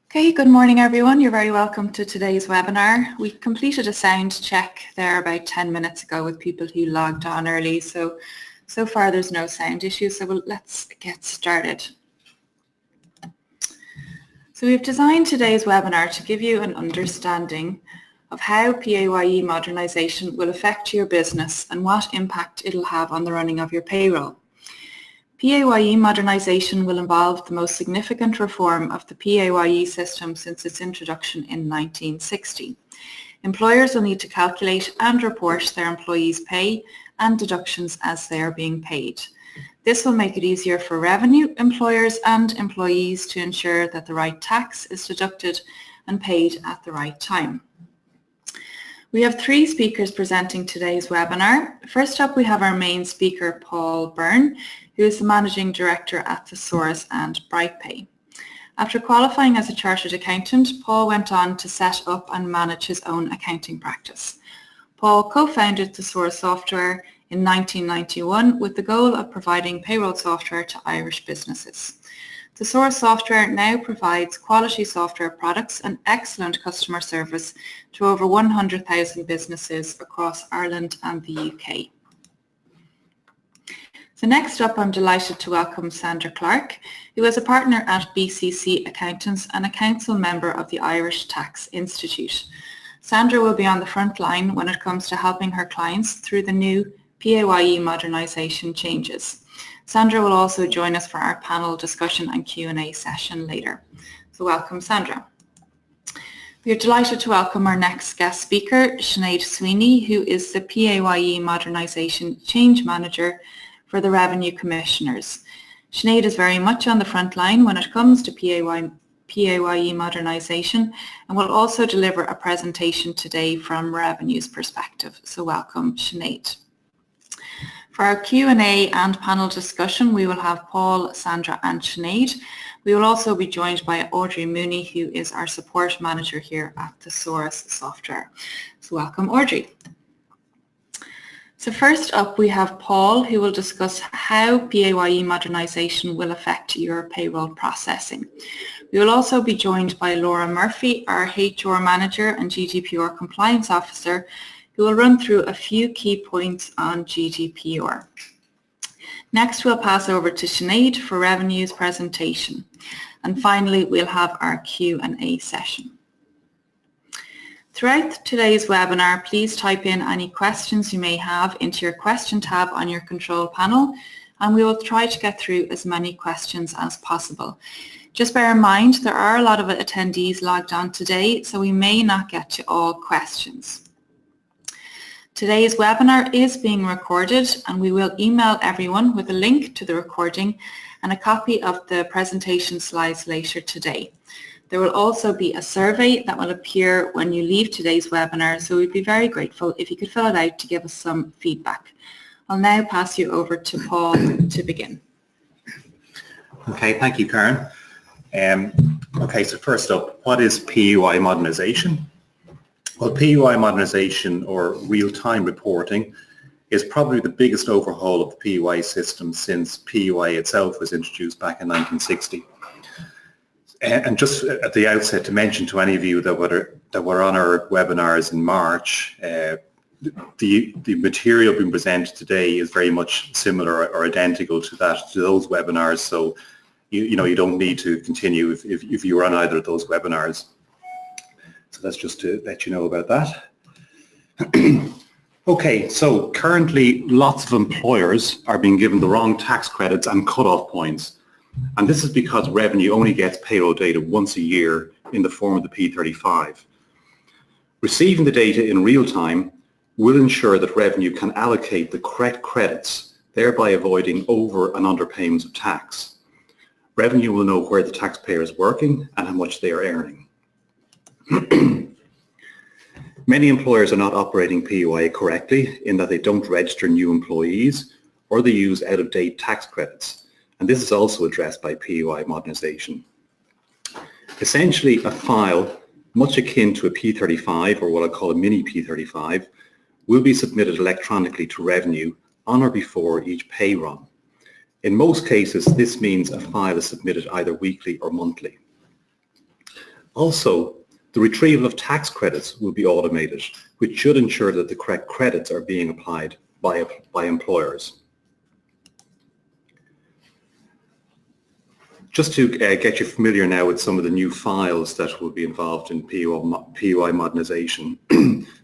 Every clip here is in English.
Okay, good morning everyone. You're very welcome to today's webinar. We completed a sound check there about 10 minutes ago with people who logged on early. So far there's no sound issues, so let's get started. So we've designed today's webinar to give you an understanding of how PAYE modernisation will affect your business and what impact it'll have on the running of your payroll. PAYE modernisation will involve the most significant reform of the PAYE system since its introduction in 1960. Employers will need to calculate and report their employees' pay and deductions as they are being paid. This will make it easier for revenue, employers and employees to ensure that the right tax is deducted and paid at the right time. We have three speakers presenting today's webinar. First up, we have our main speaker, Paul Byrne, who is the Managing Director at Thesaurus and BrightPay. After qualifying as a Chartered Accountant, Paul went on to set up and manage his own accounting practice. Paul co-founded Thesaurus Software in 1991 with the goal of providing payroll software to Irish businesses. Thesaurus Software now provides quality software products and excellent customer service to over 100,000 businesses across Ireland and the UK. So next up, I'm delighted to welcome Sandra Clark, who is a partner at BCC Accountants and a council member of the Irish Tax Institute. Sandra will be on the front line when it comes to helping her clients through the new PAYE modernisation changes. Sandra will also join us for our panel discussion and Q&A session later. So welcome, Sandra. We are delighted to welcome our next guest speaker, Sinead Sweeney, who is the PAYE Modernisation Change Manager for the Revenue Commissioners. Sinead is very much on the front line when it comes to PAYE modernisation and will also deliver a presentation today from Revenue's perspective. So welcome, Sinead. For our Q&A and panel discussion, we will have Paul, Sandra and Sinead. We will also be joined by Audrey Mooney, who is our support manager here at Thesaurus Software. So welcome, Audrey. So first up, we have Paul, who will discuss how PAYE modernisation will affect your payroll processing. We will also be joined by Laura Murphy, our HR manager and GDPR compliance officer, who will run through a few key points on GDPR. Next, we'll pass over to Sinead for Revenue's presentation. And finally, we'll have our Q&A session. Throughout today's webinar, please type in any questions you may have into your question tab on your control panel, and we will try to get through as many questions as possible. Just bear in mind, there are a lot of attendees logged on today, so we may not get to all questions. Today's webinar is being recorded and we will email everyone with a link to the recording and a copy of the presentation slides later today. There will also be a survey that will appear when you leave today's webinar, so we'd be very grateful if you could fill it out to give us some feedback. I'll now pass you over to Paul to begin. Okay, thank you, Karen. Okay, so first up, what is PAYE modernisation? Well, PAYE modernisation, or real-time reporting, is probably the biggest overhaul of the PAYE system since PAYE itself was introduced back in 1960. And just at the outset to mention to any of you that were on our webinars in March, the material being presented today is very much similar or identical to those webinars. So you don't need to continue if you were on either of those webinars. So that's just to let you know about that. Okay, so currently lots of employers are being given the wrong tax credits and cut-off points. And this is because Revenue only gets payroll data once a year in the form of the P35. Receiving the data in real time will ensure that Revenue can allocate the correct credits, thereby avoiding over and underpayments of tax. Revenue will know where the taxpayer is working and how much they are earning. Many employers are not operating PAYE correctly in that they don't register new employees or they use out-of-date tax credits, and this is also addressed by PAYE modernisation. Essentially, a file much akin to a P35, or what I call a mini P35, will be submitted electronically to Revenue on or before each pay run. In most cases, this means a file is submitted either weekly or monthly. Also, the retrieval of tax credits will be automated, which should ensure that the correct credits are being applied by employers. Just to get you familiar now with some of the new files that will be involved in PAYE Modernisation,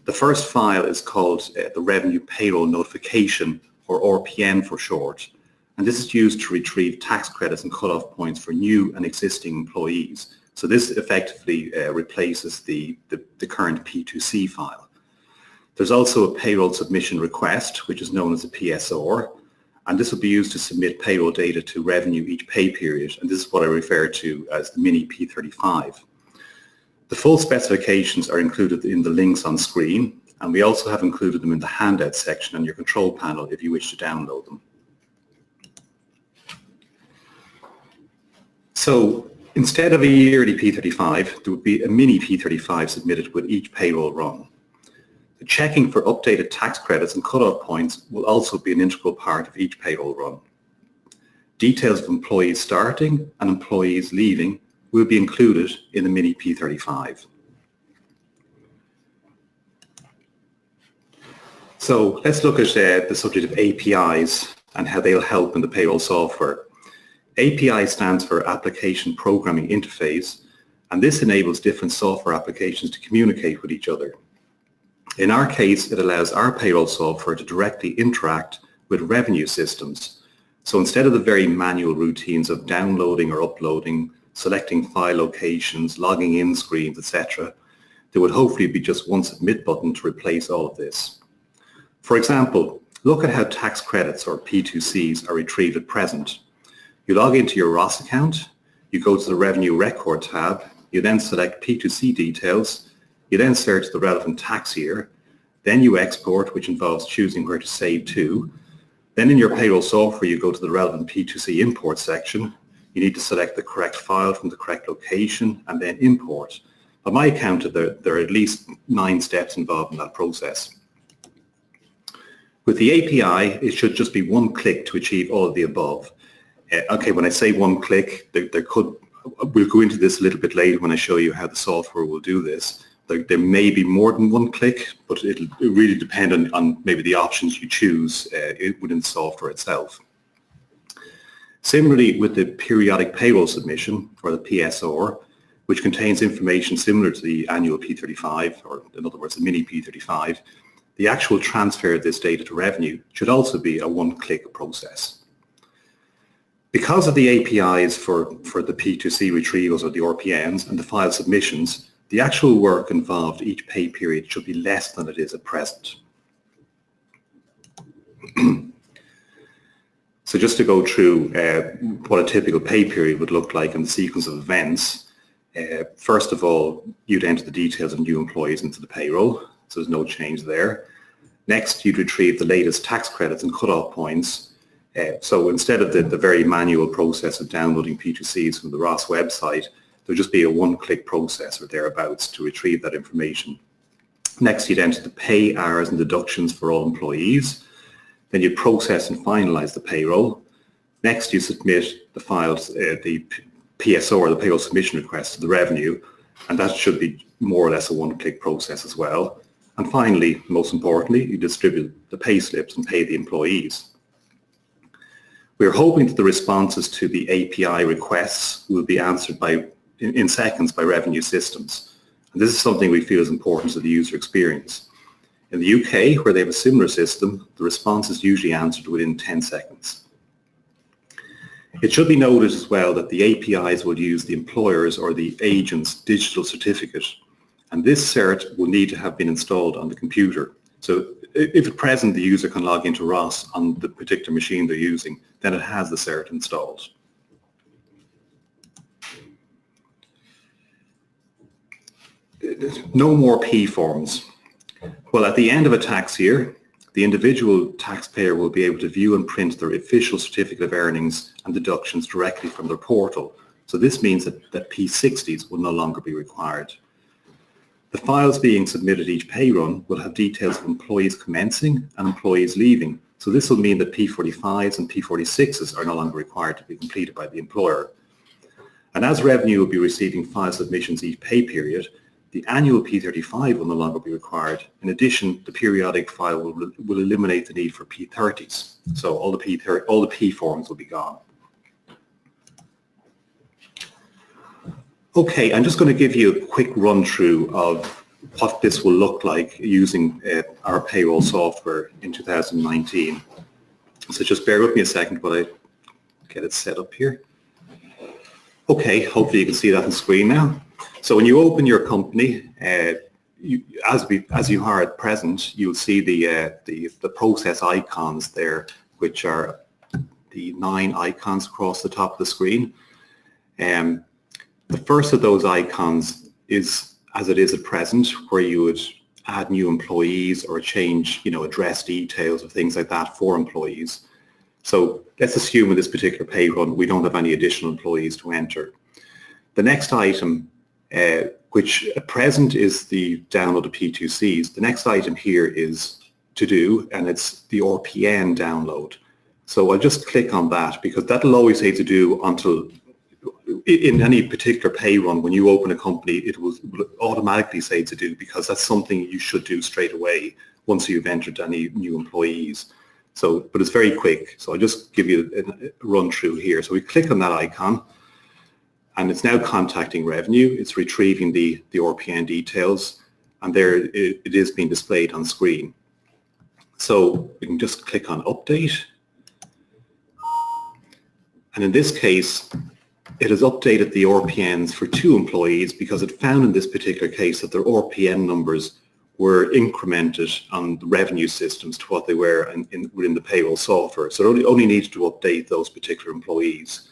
the first file is called the Revenue Payroll Notification, or RPN for short, and this is used to retrieve tax credits and cut-off points for new and existing employees. So this effectively replaces the current P2C file. There's also a payroll submission request, which is known as a PSR, and this will be used to submit payroll data to revenue each pay period, and this is what I refer to as the mini P35. The full specifications are included in the links on screen, and we also have included them in the handout section on your control panel if you wish to download them. So instead of a yearly P35, there would be a mini P35 submitted with each payroll run. The checking for updated tax credits and cut-off points will also be an integral part of each payroll run. Details of employees starting and employees leaving will be included in the mini P35. So let's look at the subject of APIs and how they'll help in the payroll software. API stands for Application Programming Interface, and this enables different software applications to communicate with each other. In our case, it allows our payroll software to directly interact with revenue systems. So instead of the very manual routines of downloading or uploading, selecting file locations, logging in screens, etc., there would hopefully be just one submit button to replace all of this. For example, look at how tax credits or P2Cs are retrieved at present. You log into your ROS account, you go to the Revenue Record tab, you then select P2C details, you then search the relevant tax year, then you export, which involves choosing where to save to. Then in your payroll software, you go to the relevant P2C import section. You need to select the correct file from the correct location and then import. By my account, there are at least 9 steps involved in that process. With the API, it should just be one click to achieve all of the above. Okay, when I say one click, we'll go into this a little bit later when I show you how the software will do this. There may be more than one click, but it'll really depend on maybe the options you choose within the software itself. Similarly, with the periodic payroll submission, or the PSR, which contains information similar to the annual P35, or in other words, the mini P35, the actual transfer of this data to revenue should also be a one-click process. Because of the APIs for the P2C retrievals or the RPNs and the file submissions, the actual work involved each pay period should be less than it is at present. So just to go through what a typical pay period would look like in the sequence of events, first of all, you'd enter the details of new employees into the payroll, so there's no change there. Next, you'd retrieve the latest tax credits and cut-off points. So instead of the very manual process of downloading P2Cs from the ROS website, there'll just be a one-click process or thereabouts to retrieve that information. Next, you'd enter the pay, hours and deductions for all employees. Then you'd process and finalize the payroll. Next, you submit the files, the PSR, the payroll submission request to the revenue, and that should be more or less a one-click process as well. And finally, most importantly, you distribute the pay slips and pay the employees. We're hoping that the responses to the API requests will be answered in seconds by revenue systems. And this is something we feel is important to the user experience. In the UK, where they have a similar system, the response is usually answered within 10 seconds. It should be noted as well that the APIs will use the employer's or the agent's digital certificate, and this cert will need to have been installed on the computer. So if at present the user can log into ROS on the particular machine they're using, then it has the cert installed. No more P forms. Well, at the end of a tax year, the individual taxpayer will be able to view and print their official certificate of earnings and deductions directly from their portal. So this means that P60s will no longer be required. The files being submitted each pay run will have details of employees commencing and employees leaving. So this will mean that P45s and P46s are no longer required to be completed by the employer. And as revenue will be receiving file submissions each pay period, the annual P35 will no longer be required. In addition, the periodic file will eliminate the need for P30s. So all the P forms will be gone. Okay, I'm just going to give you a quick run through of what this will look like using our payroll software in 2019. So just bear with me a second while I get it set up here. Okay, hopefully you can see that on screen now. So when you open your company, as you are at present, you'll see the process icons there, which are the 9 icons across the top of the screen. The first of those icons is as it is at present, where you would add new employees or change, address details or things like that for employees. So let's assume in this particular pay run, we don't have any additional employees to enter. The next item, which at present is the download of P2Cs, the next item here is to do, and it's the RPN download. So I'll just click on that because that'll always say to do until, in any particular pay run, when you open a company, it will automatically say to do because that's something you should do straight away once you've entered any new employees. So, but it's very quick. So I'll just give you a run through here. So we click on that icon and it's now contacting revenue. It's retrieving the RPN details and there it is being displayed on screen. So we can just click on update. And in this case, it has updated the RPNs for 2 employees because it found in this particular case that their RPN numbers were incremented on the revenue systems to what they were within the payroll software. So it only needs to update those particular employees.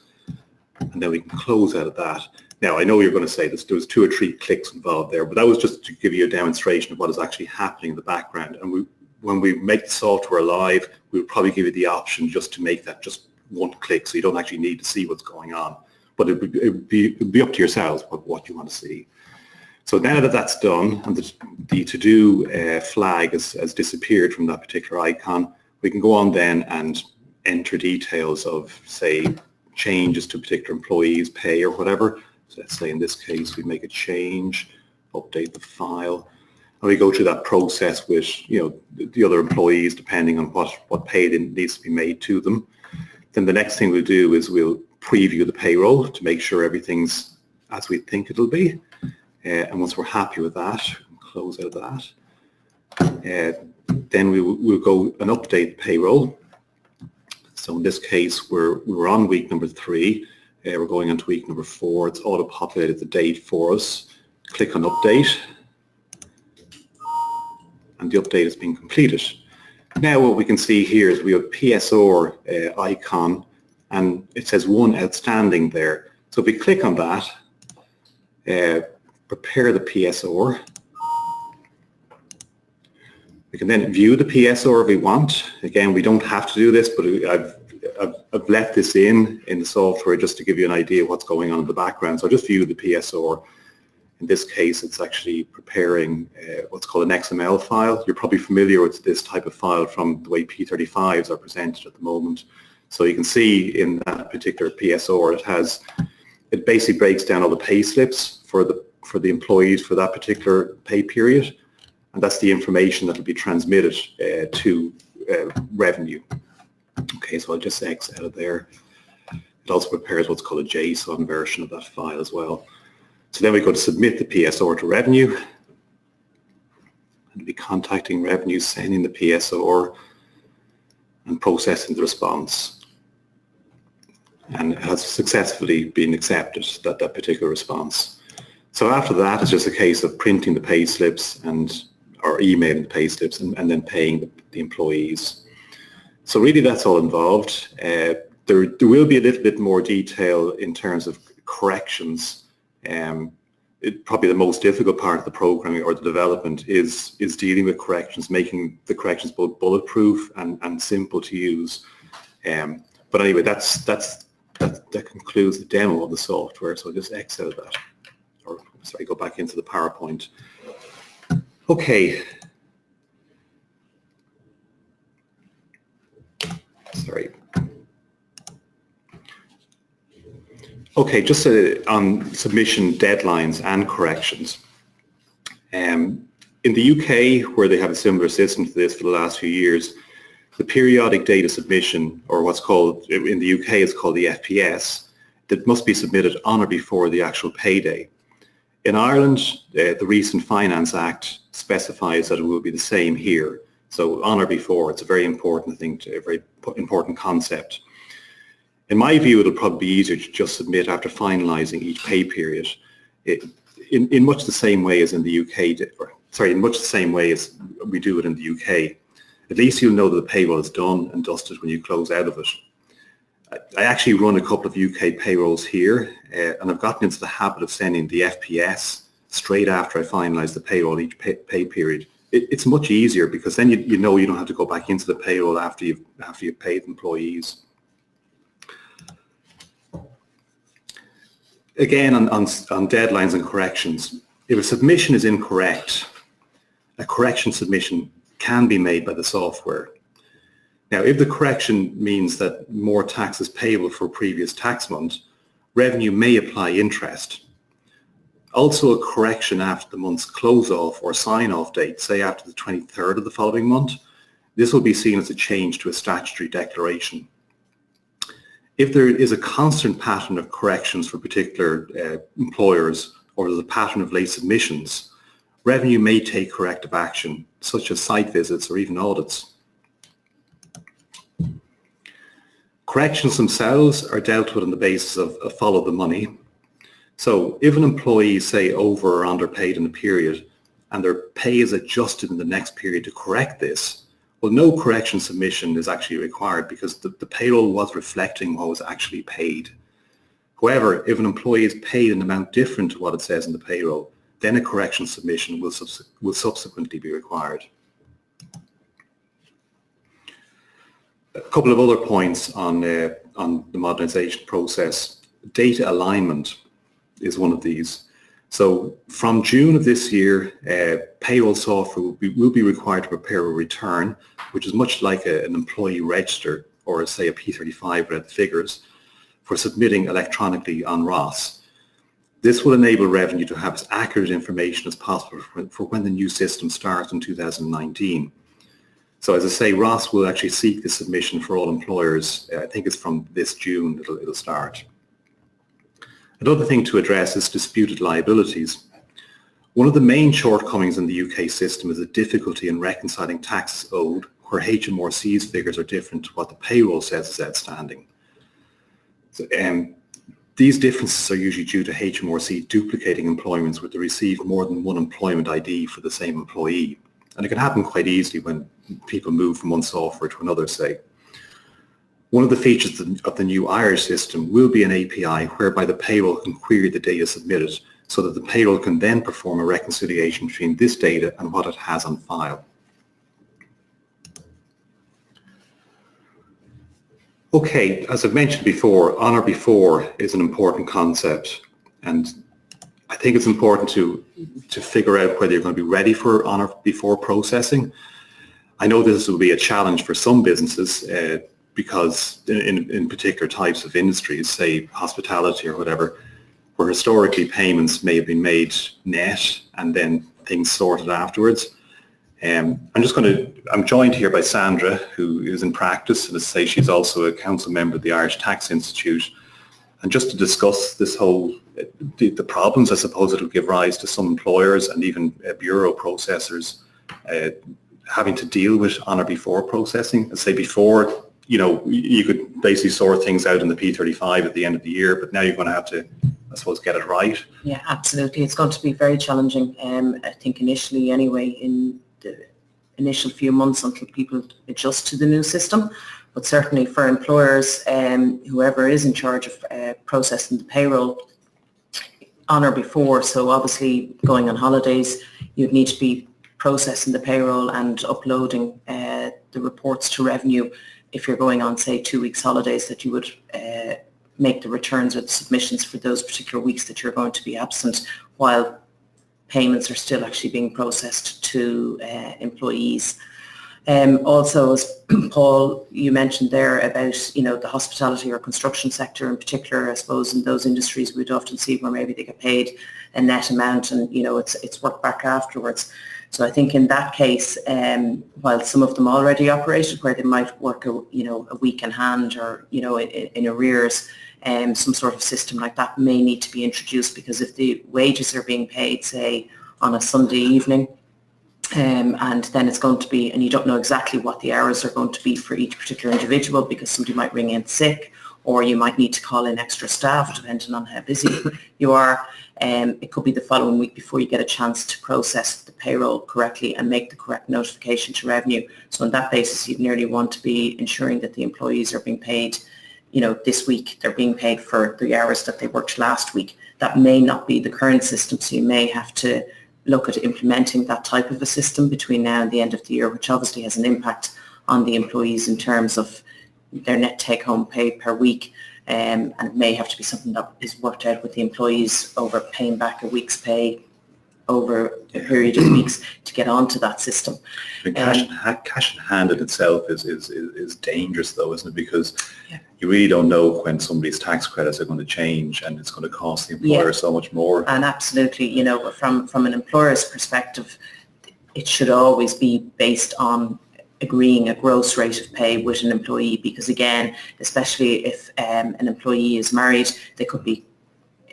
And then we can close out of that. Now, I know you're going to say there was 2 or 3 clicks involved there, but that was just to give you a demonstration of what is actually happening in the background. And when we make the software live, we'll probably give you the option just to make that just 1 click, so you don't actually need to see what's going on. But it would be up to yourselves what you want to see. So now that that's done and the to-do flag has disappeared from that particular icon, we can go on then and enter details of, say, changes to particular employees' pay or whatever. So let's say in this case we make a change, update the file, and we go through that process with the other employees depending on what pay needs to be made to them. Then the next thing we'll do is we'll preview the payroll to make sure everything's as we think it'll be. And once we're happy with that, close out of that. Then we'll go and update the payroll. So in this case, we're on week number 3. We're going on to week number 4. It's auto-populated the date for us. Click on update. And the update has been completed. Now what we can see here is we have PSR icon and it says 1 outstanding there. So if we click on that, prepare the PSR. We can then view the PSR if we want. Again, we don't have to do this, but I've left this in the software just to give you an idea of what's going on in the background. So I just view the PSR. In this case, it's actually preparing what's called an XML file. You're probably familiar with this type of file from the way P35s are presented at the moment. So you can see in that particular PSR, it basically breaks down all the pay slips for the employees for that particular pay period, and that's the information that will be transmitted to revenue. Okay, so I'll just X out of there. It also prepares what's called a JSON version of that file as well. So then we go to submit the PSR to revenue, and we'll be contacting revenue, sending the PSR, and processing the response. And it has successfully been accepted, that particular response. So after that, it's just a case of printing the pay slips or emailing the pay slips and then paying the employees. So really that's all involved. There will be a little bit more detail in terms of corrections. Probably the most difficult part of the programming or the development is dealing with corrections, making the corrections both bulletproof and simple to use. But anyway, that concludes the demo of the software. So I'll just X out of that, or sorry, go back into the PowerPoint. Okay. Sorry. Okay, just on submission deadlines and corrections. In the UK, where they have a similar system to this for the last few years, the periodic data submission, or what's called, in the UK it's called the FPS, that must be submitted on or before the actual payday. In Ireland, the recent Finance Act specifies that it will be the same here. So on or before, it's a very important thing, a very important concept. In my view, it'll probably be easier to just submit after finalising each pay period, in much the same way as in the UK, in much the same way as we do it in the UK. At least you'll know that the payroll is done and dusted when you close out of it. I actually run a couple of UK payrolls here, and I've gotten into the habit of sending the FPS straight after I finalise the payroll each pay period. It's much easier because then you know you don't have to go back into the payroll after you've paid employees. Again, on deadlines and corrections, if a submission is incorrect, a correction submission can be made by the software. Now, if the correction means that more tax is payable for a previous tax month, revenue may apply interest. Also, a correction after the month's close-off or sign-off date, say after the 23rd of the following month, this will be seen as a change to a statutory declaration. If there is a constant pattern of corrections for particular employers, or there's a pattern of late submissions, revenue may take corrective action, such as site visits or even audits. Corrections themselves are dealt with on the basis of follow the money. So if an employee is, say, over or underpaid in a period, and their pay is adjusted in the next period to correct this, well, no correction submission is actually required because the payroll was reflecting what was actually paid. However, if an employee is paid an amount different to what it says in the payroll, then a correction submission will subsequently be required. A couple of other points on the modernisation process. Data alignment is one of these. So from June of this year, payroll software will be required to prepare a return, which is much like an employee register or, say, a P35 with figures for submitting electronically on ROS. This will enable revenue to have as accurate information as possible for when the new system starts in 2019. So as I say, ROS will actually seek the submission for all employers. I think it's from this June it'll start. Another thing to address is disputed liabilities. One of the main shortcomings in the UK system is the difficulty in reconciling taxes owed where HMRC's figures are different to what the payroll says is outstanding. So, these differences are usually due to HMRC duplicating employments where they receive more than one employment ID for the same employee. And it can happen quite easily when people move from one software to another, say. One of the features of the new Irish system will be an API whereby the payroll can query the data submitted so that the payroll can then perform a reconciliation between this data and what it has on file. Okay, as I've mentioned before, on or before is an important concept, and I think it's important to figure out whether you're going to be ready for on or before processing. I know this will be a challenge for some businesses because in particular types of industries, say hospitality or whatever, where historically payments may have been made net and then things sorted afterwards. I'm joined here by Sandra, who is in practice, and as I say, she's also a council member of the Irish Tax Institute. And just to discuss this whole, the problems I suppose it will give rise to some employers and even bureau processors having to deal with on or before processing. As I say, before, you know, you could basically sort things out in the P35 at the end of the year, but now you're going to have to, I suppose, get it right. Yeah, absolutely. It's going to be very challenging. I think initially anyway, in the initial few months until people adjust to the new system, but certainly for employers, whoever is in charge of processing the payroll on or before, so obviously going on holidays, you'd need to be processing the payroll and uploading the reports to revenue. If you're going on, say, 2 weeks holidays, that you would make the returns or the submissions for those particular weeks that you're going to be absent, while payments are still actually being processed to employees. Also, as Paul, you mentioned there about, the hospitality or construction sector in particular, I suppose in those industries we'd often see where maybe they get paid a net amount and, it's worked back afterwards. So I think in that case, while some of them already operated where they might work, a week in hand or, in arrears, some sort of system like that may need to be introduced, because if the wages are being paid, say, on a Sunday evening, and then it's going to be, and you don't know exactly what the hours are going to be for each particular individual, because somebody might ring in sick, or you might need to call in extra staff depending on how busy you are. It could be the following week before you get a chance to process the payroll correctly and make the correct notification to revenue. So on that basis, you'd nearly want to be ensuring that the employees are being paid, this week they're being paid for the hours that they worked last week. That may not be the current system, so you may have to look at implementing that type of a system between now and the end of the year, which obviously has an impact on the employees in terms of their net take-home pay per week, and it may have to be something that is worked out with the employees over paying back a week's pay over a period of weeks to get onto that system. Cash in hand in itself is dangerous though, isn't it? Because you really don't know when somebody's tax credits are going to change, and it's going to cost the employer so much more. And absolutely, from an employer's perspective, it should always be based on agreeing a gross rate of pay with an employee, because again, especially if an employee is married, they could be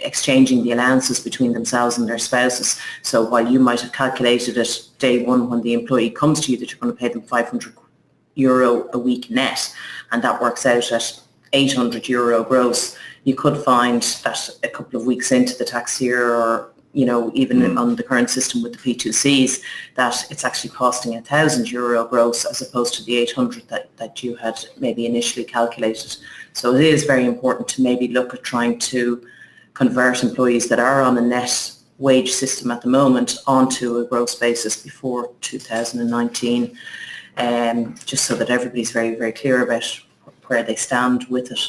exchanging the allowances between themselves and their spouses. So while you might have calculated it day one when the employee comes to you that you're going to pay them €500 a week net, and that works out at €800 gross, you could find that a couple of weeks into the tax year, or even on the current system with the P2Cs, that it's actually costing €1,000 gross as opposed to the 800 that you had maybe initially calculated. So it is very important to maybe look at trying to convert employees that are on a net wage system at the moment onto a gross basis before 2019, just so that everybody's very, very clear about where they stand with it.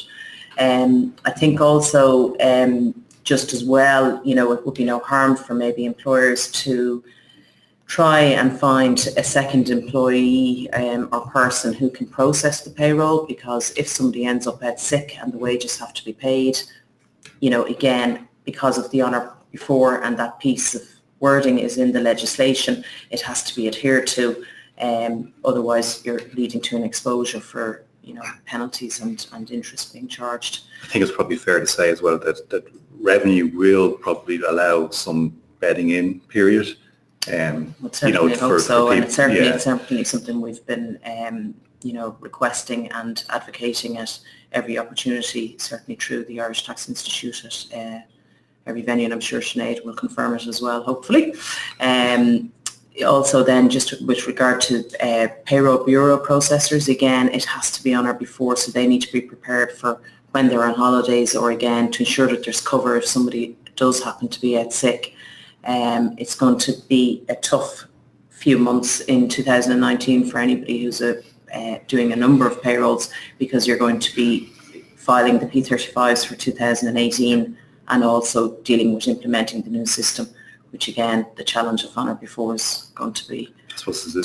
I think also just as well, it would be no harm for maybe employers to try and find a second employee or person who can process the payroll, because if somebody ends up out sick and the wages have to be paid, again, because of the honour before and that piece of wording is in the legislation, it has to be adhered to. Otherwise, you're leading to an exposure for penalties and interest being charged. I think it's probably fair to say as well that revenue will probably allow some bedding in period. Certainly hope so, and it's certainly something we've been requesting and advocating at every opportunity, certainly through the Irish Tax Institute at every venue, and I'm sure Sinead will confirm it as well, hopefully. Also then, just with regard to payroll bureau processors, again, it has to be on or before, so they need to be prepared for when they're on holidays, or again, to ensure that there's cover if somebody does happen to be out sick. It's going to be a tough few months in 2019 for anybody who's doing a number of payrolls, because you're going to be filing the P35s for 2018 and also dealing with implementing the new system, which again, the challenge of honour before is going to be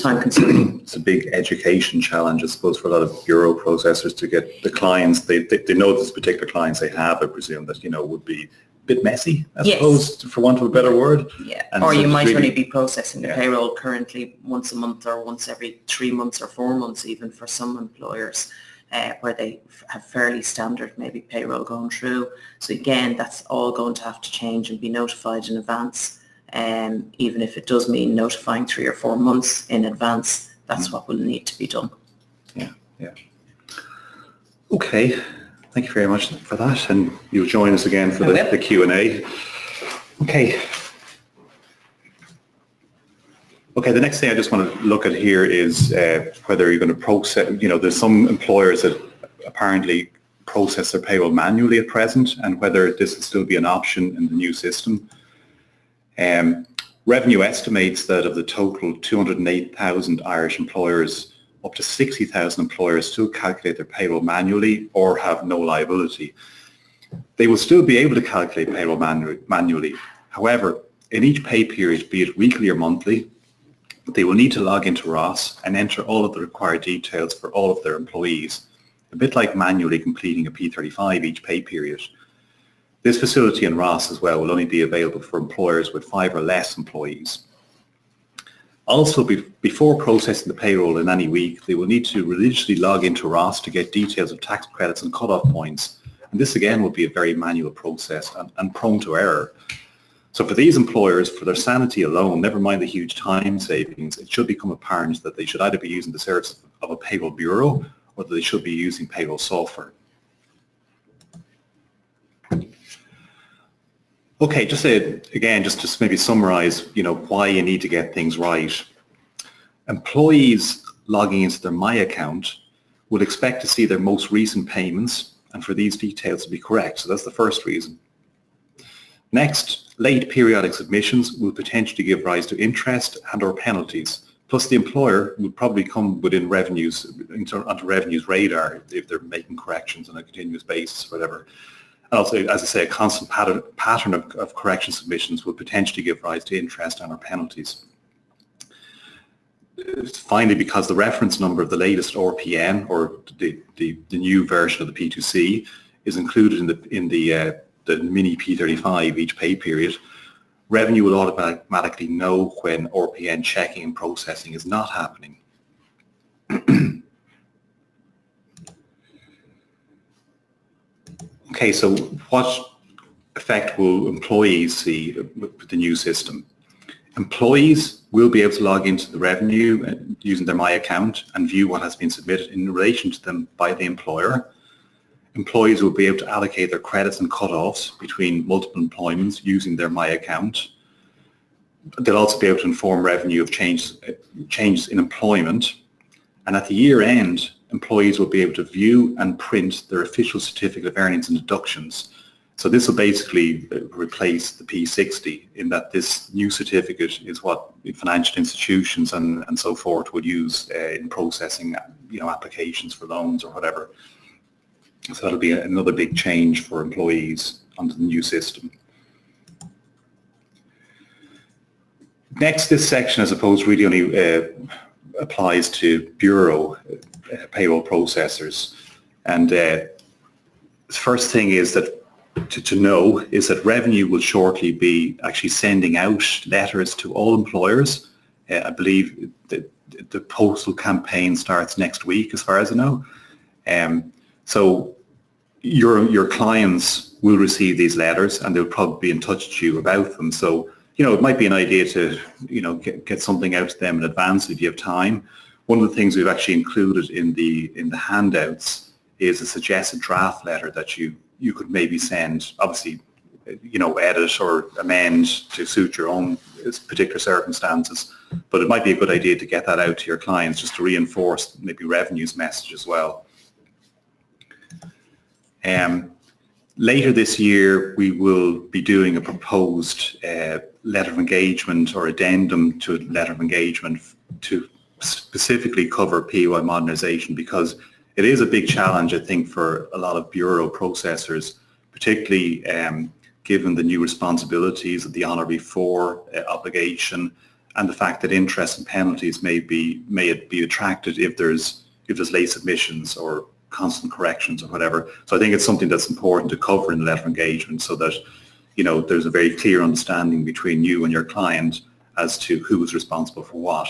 time consuming. It's a big education challenge, I suppose, for a lot of bureau processors to get the clients. They know this particular clients they have, I presume, that would be a bit messy, I suppose, for want of a better word. Yeah, and or so you might only be processing the payroll currently once a month or once every 3 months or 4 months, even for some employers, where they have fairly standard maybe payroll going through. So again, that's all going to have to change and be notified in advance. Even if it does mean notifying 3 or 4 months in advance, that's what will need to be done. Yeah. Okay, thank you very much for that, and you'll join us again for the Q&A. Okay, the next thing I just want to look at here is whether you're going to process, there's some employers that apparently process their payroll manually at present, and whether this will still be an option in the new system. Revenue estimates that of the total 208,000 Irish employers, up to 60,000 employers still calculate their payroll manually or have no liability. They will still be able to calculate payroll manually. However, in each pay period, be it weekly or monthly, they will need to log into ROS and enter all of the required details for all of their employees, a bit like manually completing a P35 each pay period. This facility in ROS as well will only be available for employers with 5 or less employees. Also, before processing the payroll in any week, they will need to religiously log into ROS to get details of tax credits and cut-off points. And this again will be a very manual process and prone to error. So for these employers, for their sanity alone, never mind the huge time savings, it should become apparent that they should either be using the service of a payroll bureau or that they should be using payroll software. Okay, just to maybe summarize, why you need to get things right. Employees logging into their My Account will expect to see their most recent payments and for these details to be correct. So that's the first reason. Next, late periodic submissions will potentially give rise to interest and or penalties. Plus the employer will probably come within onto revenue's radar if they're making corrections on a continuous basis, whatever. And also, as I say, a constant pattern of correction submissions will potentially give rise to interest and or penalties. Finally, because the reference number of the latest RPN or the new version of the P2C is included in the mini P35 each pay period, revenue will automatically know when RPN checking and processing is not happening. Okay, so what effect will employees see with the new system? Employees will be able to log into the revenue using their My Account and view what has been submitted in relation to them by the employer. Employees will be able to allocate their credits and cut-offs between multiple employments using their My Account. They'll also be able to inform revenue of changes in employment. And at the year end, employees will be able to view and print their official certificate of earnings and deductions. So this will basically replace the P60 in that this new certificate is what financial institutions and so forth would use in processing applications for loans or whatever. So that'll be another big change for employees under the new system. Next, this section, I suppose, really only applies to bureau payroll processors. And the first thing is that to know is that revenue will shortly be actually sending out letters to all employers. I believe that the postal campaign starts next week, as far as I know. So your clients will receive these letters and they'll probably be in touch with you about them. So, it might be an idea to, get something out to them in advance if you have time. One of the things we've actually included in the handouts is a suggested draft letter that you could maybe send, obviously, edit or amend to suit your own particular circumstances. But it might be a good idea to get that out to your clients just to reinforce maybe revenue's message as well. Later this year, we will be doing a proposed letter of engagement or addendum to a letter of engagement to specifically cover PAYE Modernisation, because it is a big challenge, I think, for a lot of bureau processors, particularly given the new responsibilities of the on or before obligation and the fact that interest and penalties may be attracted if there's late submissions or constant corrections or whatever. So I think it's something that's important to cover in the letter of engagement so that, there's a very clear understanding between you and your client as to who is responsible for what.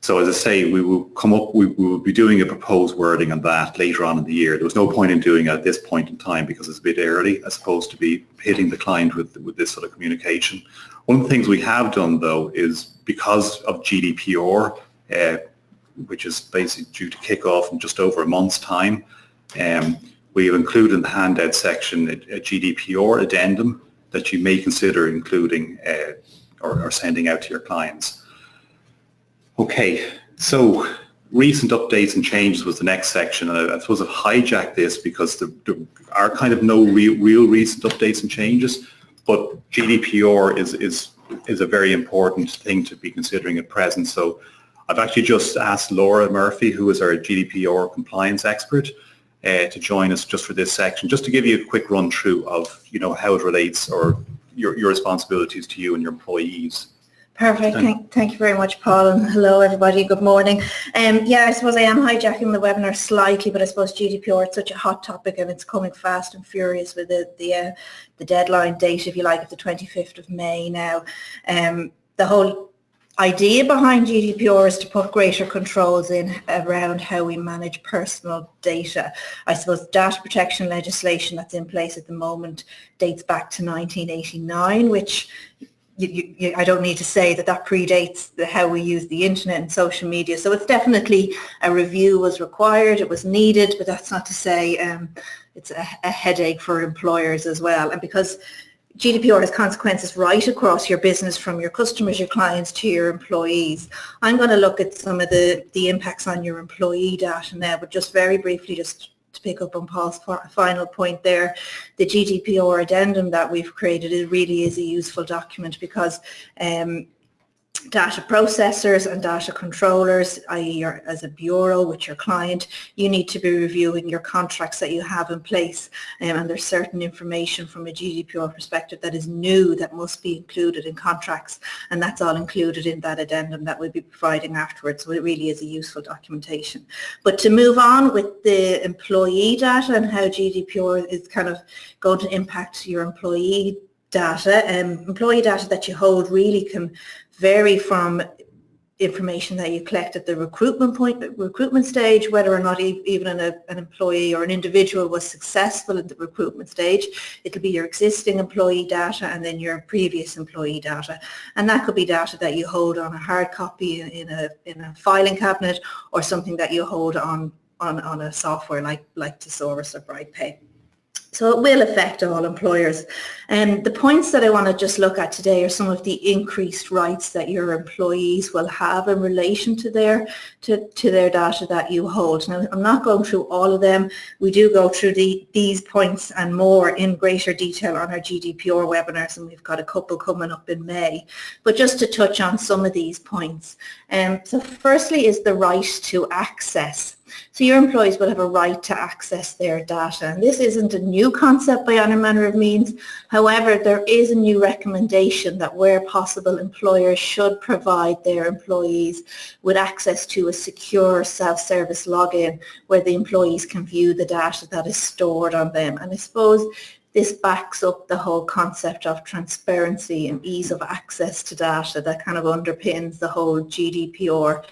So as I say, we will be doing a proposed wording on that later on in the year. There was no point in doing it at this point in time because it's a bit early, as opposed to be hitting the client with this sort of communication. One of the things we have done, though, is because of GDPR, which is basically due to kick off in just over a month's time, we have included in the handout section a GDPR addendum that you may consider including or sending out to your clients. Okay, so recent updates and changes was the next section. And I suppose I've hijacked this because there are kind of no real recent updates and changes, but GDPR is a very important thing to be considering at present. So I've actually just asked Laura Murphy, who is our GDPR compliance expert, to join us just for this section, just to give you a quick run through of how it relates or your responsibilities to you and your employees. Perfect. Thank you very much, Paul, and hello everybody. Good morning. Yeah, I suppose I am hijacking the webinar slightly, but I suppose GDPR is such a hot topic and it's coming fast and furious with the deadline date, if you like, of the 25th of May now. The whole idea behind GDPR is to put greater controls in around how we manage personal data. I suppose data protection legislation that's in place at the moment dates back to 1989, which I don't need to say that predates how we use the internet and social media. So it's definitely a review was required, it was needed, but that's not to say it's a headache for employers as well. And because GDPR has consequences right across your business, from your customers, your clients to your employees. I'm going to look at some of the impacts on your employee data now, but just very briefly, just to pick up on Paul's final point there, the GDPR addendum that we've created, it really is a useful document because data processors and data controllers, i.e. as a bureau with your client, you need to be reviewing your contracts that you have in place, and there's certain information from a GDPR perspective that is new that must be included in contracts, and that's all included in that addendum that we'll be providing afterwards. So it really is a useful documentation. But to move on with the employee data and how GDPR is kind of going to impact your employee data, employee data that you hold really can vary from information that you collect at the recruitment stage, whether or not even an employee or an individual was successful at the recruitment stage. It'll be your existing employee data and then your previous employee data, and that could be data that you hold on a hard copy in a filing cabinet, or something that you hold on a software like Thesaurus or BrightPay. So it will affect all employers. And the points that I want to just look at today are some of the increased rights that your employees will have in relation to their data that you hold. Now, I'm not going through all of them. We do go through these points and more in greater detail on our GDPR webinars, and we've got a couple coming up in May. But just to touch on some of these points. So firstly is the right to access. So your employees will have a right to access their data, and this isn't a new concept by any manner of means. However, there is a new recommendation that where possible, employers should provide their employees with access to a secure self-service login where the employees can view the data that is stored on them. And I suppose this backs up the whole concept of transparency and ease of access to data that kind of underpins the whole GDPR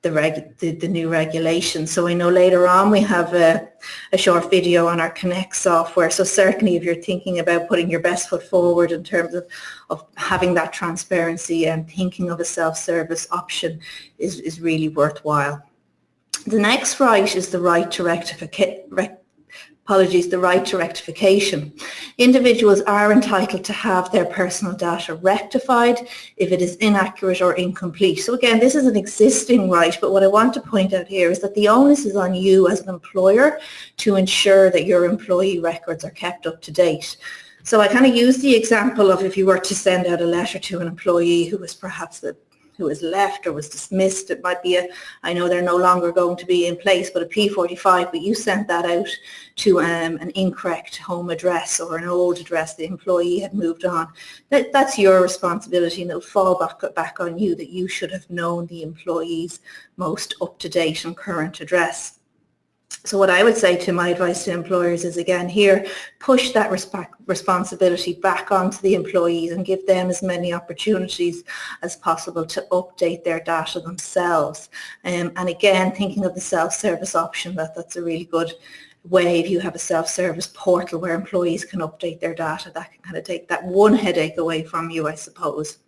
the new regulation. So I know later on we have a short video on our Connect software. So certainly if you're thinking about putting your best foot forward in terms of having that transparency and thinking of a self-service option is really worthwhile. The next right is the right to the right to rectification. Individuals are entitled to have their personal data rectified if it is inaccurate or incomplete. So again, this is an existing right, but what I want to point out here is that the onus is on you as an employer to ensure that your employee records are kept up to date. So I kind of use the example of if you were to send out a letter to an employee who was perhaps who was left or was dismissed. It might be I know they're no longer going to be in place, but a P45, but you sent that out to an incorrect home address or an old address, the employee had moved on. That's your responsibility, and it'll fall back on you that you should have known the employee's most up-to-date and current address. So what I would say to my advice to employers is, again, here, push that responsibility back onto the employees and give them as many opportunities as possible to update their data themselves. And again, thinking of the self-service option, that's a really good way. If you have a self-service portal where employees can update their data, that can kind of take that one headache away from you, I suppose.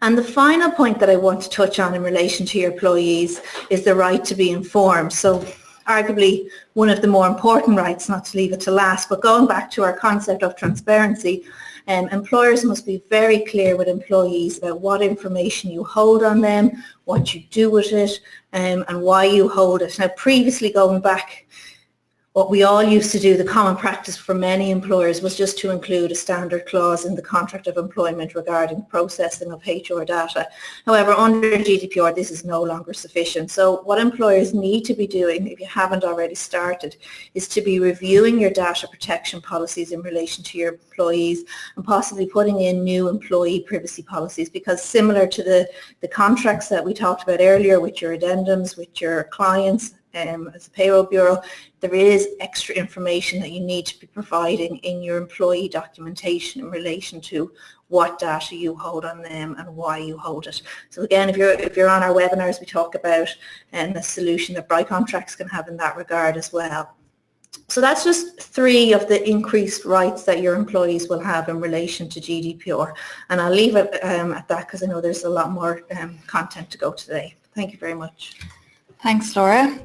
And the final point that I want to touch on in relation to your employees is the right to be informed. So arguably one of the more important rights, not to leave it to last, but going back to our concept of transparency, employers must be very clear with employees about what information you hold on them, what you do with it, and why you hold it. Now, previously, going back what we all used to do, the common practice for many employers, was just to include a standard clause in the contract of employment regarding processing of HR data. However, under GDPR, this is no longer sufficient. So what employers need to be doing, if you haven't already started, is to be reviewing your data protection policies in relation to your employees and possibly putting in new employee privacy policies, because similar to the contracts that we talked about earlier with your addendums, with your clients, as a payroll bureau, there is extra information that you need to be providing in your employee documentation in relation to what data you hold on them and why you hold it. So again, if you're on our webinars, we talk about the solution that Bright Contracts can have in that regard as well. So that's just 3 of the increased rights that your employees will have in relation to GDPR. And I'll leave it at that, because I know there's a lot more content to go today. Thank you very much. Thanks, Laura.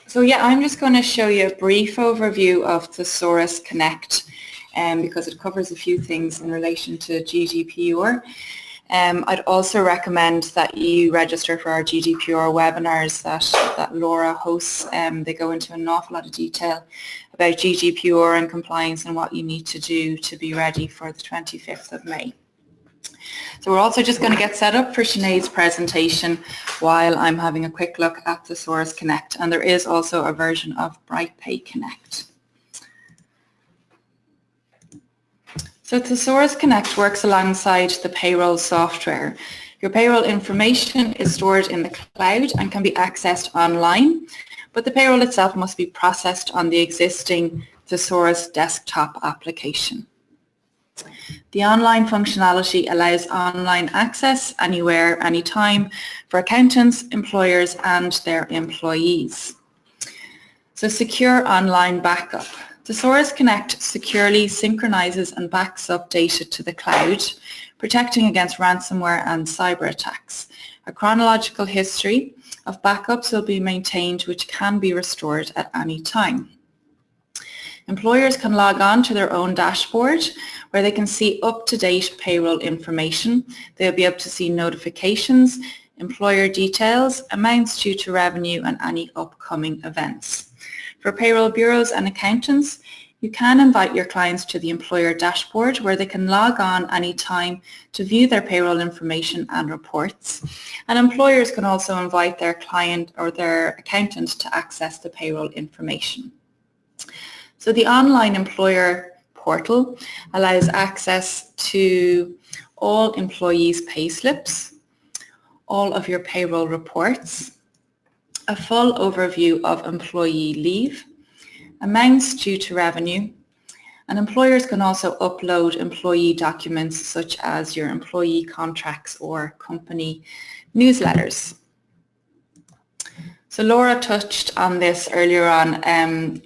So yeah, I'm just going to show you a brief overview of Thesaurus Connect because it covers a few things in relation to GDPR. I'd also recommend that you register for our GDPR webinars that Laura hosts. They go into an awful lot of detail about GDPR and compliance and what you need to do to be ready for the 25th of May. So we're also just going to get set up for Sinead's presentation while I'm having a quick look at Thesaurus Connect, and there is also a version of BrightPay Connect. So Thesaurus Connect works alongside the payroll software. Your payroll information is stored in the cloud and can be accessed online, but the payroll itself must be processed on the existing Thesaurus desktop application. The online functionality allows online access anywhere, anytime for accountants, employers and their employees. So secure online backup. Thesaurus Connect securely synchronizes and backs up data to the cloud, protecting against ransomware and cyber attacks. A chronological history of backups will be maintained, which can be restored at any time. Employers can log on to their own dashboard where they can see up-to-date payroll information. They'll be able to see notifications, employer details, amounts due to revenue and any upcoming events. For payroll bureaus and accountants, you can invite your clients to the employer dashboard where they can log on anytime to view their payroll information and reports. And employers can also invite their client or their accountant to access the payroll information. So the online employer portal allows access to all employees' payslips, all of your payroll reports, a full overview of employee leave, amounts due to revenue, and employers can also upload employee documents such as your employee contracts or company newsletters. So Laura touched on this earlier on,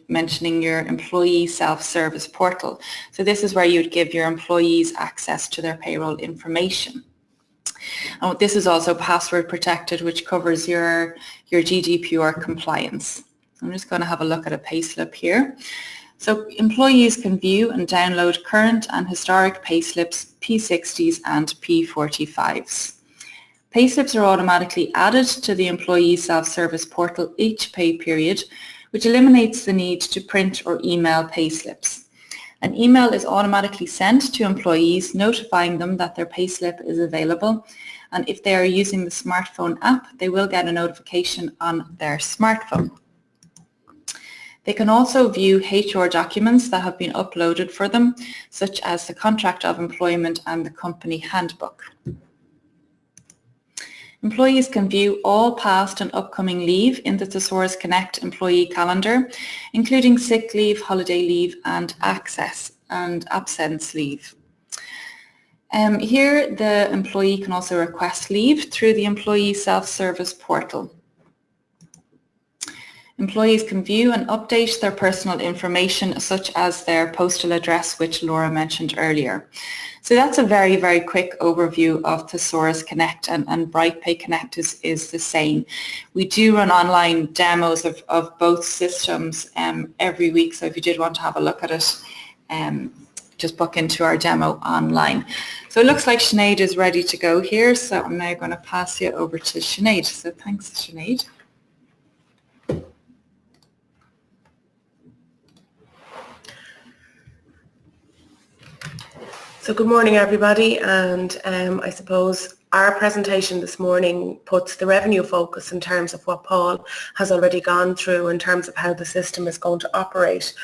mentioning your employee self-service portal. So this is where you'd give your employees access to their payroll information. And this is also password protected, which covers your GDPR compliance. I'm just going to have a look at a payslip here. So employees can view and download current and historic payslips, P60s and P45s. Payslips are automatically added to the employee self-service portal each pay period, which eliminates the need to print or email payslips. An email is automatically sent to employees notifying them that their payslip is available, and if they are using the smartphone app, they will get a notification on their smartphone. They can also view HR documents that have been uploaded for them, such as the contract of employment and the company handbook. Employees can view all past and upcoming leave in the Thesaurus Connect employee calendar, including sick leave, holiday leave, and absence leave. Here, the employee can also request leave through the employee self-service portal. Employees can view and update their personal information, such as their postal address, which Laura mentioned earlier. So that's a very, very quick overview of Thesaurus Connect, and BrightPay Connect is the same. We do run online demos of both systems every week, so if you did want to have a look at it, just book into our demo online. So it looks like Sinead is ready to go here, so I'm now going to pass you over to Sinead. So thanks, Sinead. So good morning everybody, and I suppose our presentation this morning puts the revenue focus in terms of what Paul has already gone through in terms of how the system is going to operate.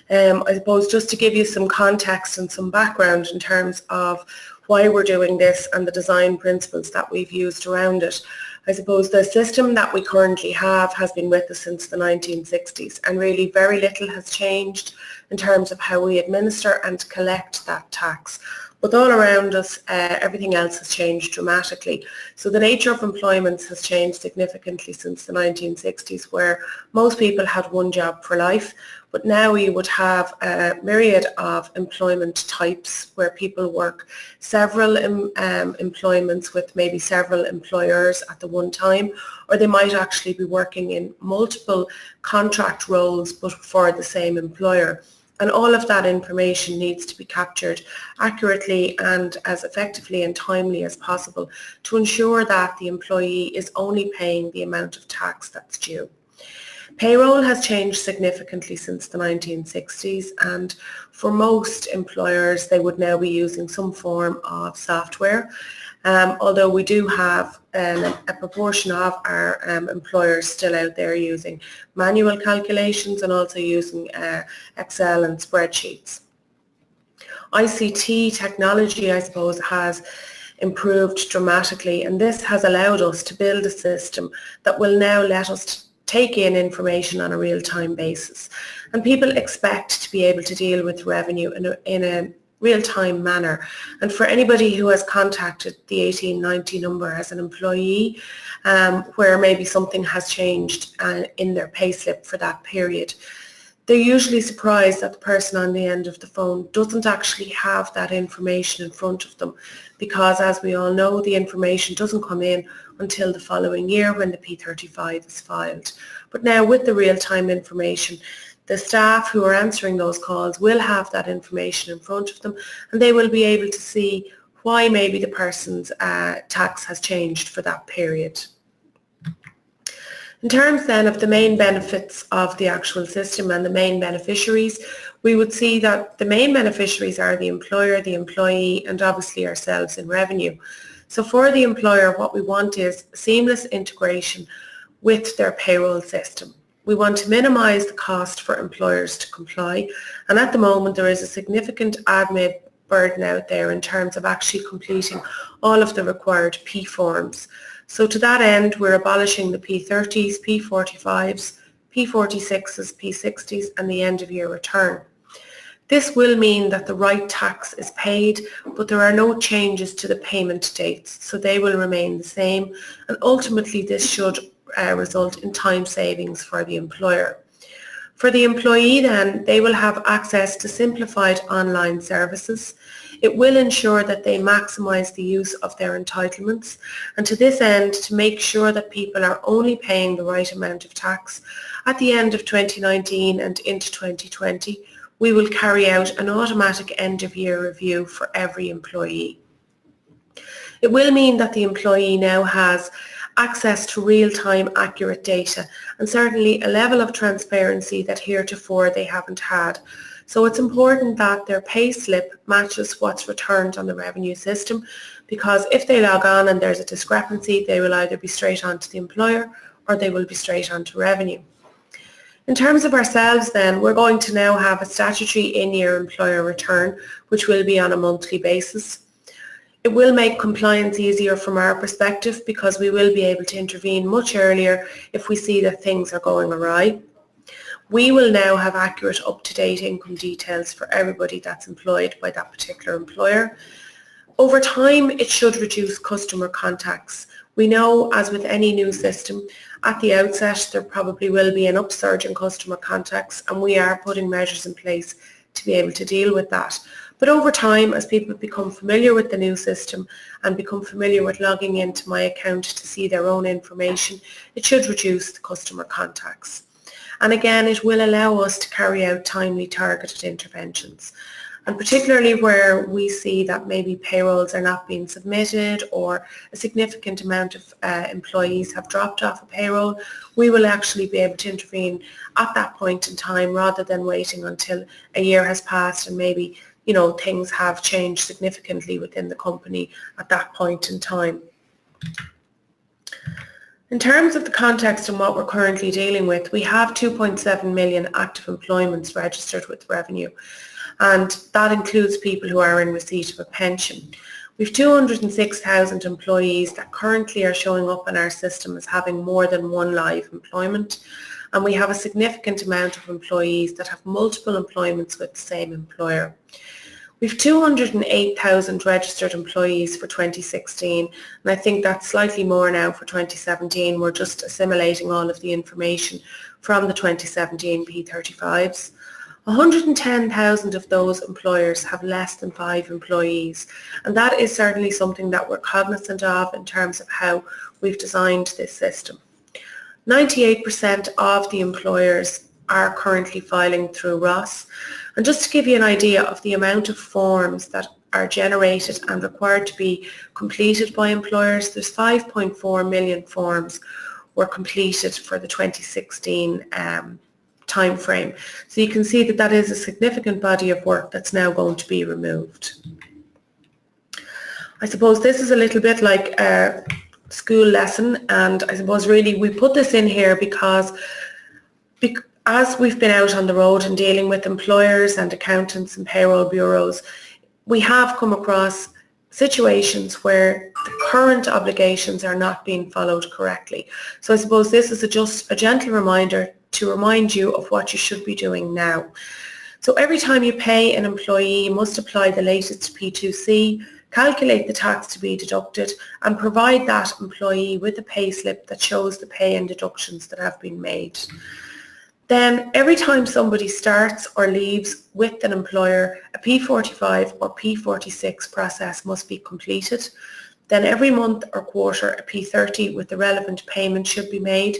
I suppose just to give you some context and some background in terms of why we're doing this and the design principles that we've used around it. I suppose the system that we currently have has been with us since the 1960s, and really very little has changed in terms of how we administer and collect that tax. But all around us, everything else has changed dramatically. So the nature of employment has changed significantly since the 1960s, where most people had one job for life. But now we would have a myriad of employment types where people work several employments with maybe several employers at the one time, or they might actually be working in multiple contract roles but for the same employer. And all of that information needs to be captured accurately and as effectively and timely as possible to ensure that the employee is only paying the amount of tax that's due. Payroll has changed significantly since the 1960s, and for most employers they would now be using some form of software, although we do have a proportion of our employers still out there using manual calculations and also using Excel and spreadsheets. ICT technology, I suppose, has improved dramatically, and this has allowed us to build a system that will now let us take in information on a real-time basis. And people expect to be able to deal with revenue in a real-time manner. And for anybody who has contacted the 1890 number as an employee, where maybe something has changed in their payslip for that period, they're usually surprised that the person on the end of the phone doesn't actually have that information in front of them, because as we all know, the information doesn't come in until the following year when the P35 is filed. But now with the real-time information, the staff who are answering those calls will have that information in front of them, and they will be able to see why maybe the person's tax has changed for that period. In terms then of the main benefits of the actual system and the main beneficiaries, we would see that the main beneficiaries are the employer, the employee, and obviously ourselves in revenue. So for the employer, what we want is seamless integration with their payroll system. We want to minimise the cost for employers to comply, and at the moment there is a significant admin burden out there in terms of actually completing all of the required P forms. So to that end, we're abolishing the P30s, P45s, P46s, P60s and the end of year return. This will mean that the right tax is paid, but there are no changes to the payment dates, so they will remain the same, and ultimately this should result in time savings for the employer. For the employee then, they will have access to simplified online services. It will ensure that they maximise the use of their entitlements, and to this end, to make sure that people are only paying the right amount of tax. At the end of 2019 and into 2020, we will carry out an automatic end-of-year review for every employee. It will mean that the employee now has access to real-time accurate data, and certainly a level of transparency that heretofore they haven't had. So it's important that their pay slip matches what's returned on the revenue system, because if they log on and there's a discrepancy, they will either be straight on to the employer or they will be straight on to revenue. In terms of ourselves then, we're going to now have a statutory in-year employer return, which will be on a monthly basis. It will make compliance easier from our perspective, because we will be able to intervene much earlier if we see that things are going awry. We will now have accurate, up-to-date income details for everybody that's employed by that particular employer. Over time, it should reduce customer contacts. We know, as with any new system, at the outset there probably will be an upsurge in customer contacts, and we are putting measures in place to be able to deal with that. But over time, as people become familiar with the new system and become familiar with logging into my account to see their own information, it should reduce the customer contacts. And again, it will allow us to carry out timely targeted interventions. And particularly where we see that maybe payrolls are not being submitted, or a significant amount of employees have dropped off a payroll, we will actually be able to intervene at that point in time, rather than waiting until a year has passed and maybe things have changed significantly within the company at that point in time. In terms of the context and what we're currently dealing with, we have 2.7 million active employments registered with revenue, and that includes people who are in receipt of a pension. We've 206,000 employees that currently are showing up in our system as having more than one live employment, and we have a significant amount of employees that have multiple employments with the same employer. We've 208,000 registered employees for 2016, and I think that's slightly more now for 2017. We're just assimilating all of the information from the 2017 P35s. 110,000 of those employers have less than 5 employees, and that is certainly something that we're cognizant of in terms of how we've designed this system. 98% of the employers are currently filing through ROS, and just to give you an idea of the amount of forms that are generated and required to be completed by employers, there's 5.4 million forms were completed for the 2016 time frame. So you can see that that is a significant body of work that's now going to be removed. I suppose this is a little bit like a school lesson, and I suppose really we put this in here because as we've been out on the road and dealing with employers and accountants and payroll bureaus, we have come across situations where the current obligations are not being followed correctly. So I suppose this is just a gentle reminder to remind you of what you should be doing now. So every time you pay an employee, you must apply the latest P2C, calculate the tax to be deducted, and provide that employee with a pay slip that shows the pay and deductions that have been made. Then every time somebody starts or leaves with an employer, a P45 or P46 process must be completed. Then every month or quarter, a P30 with the relevant payment should be made.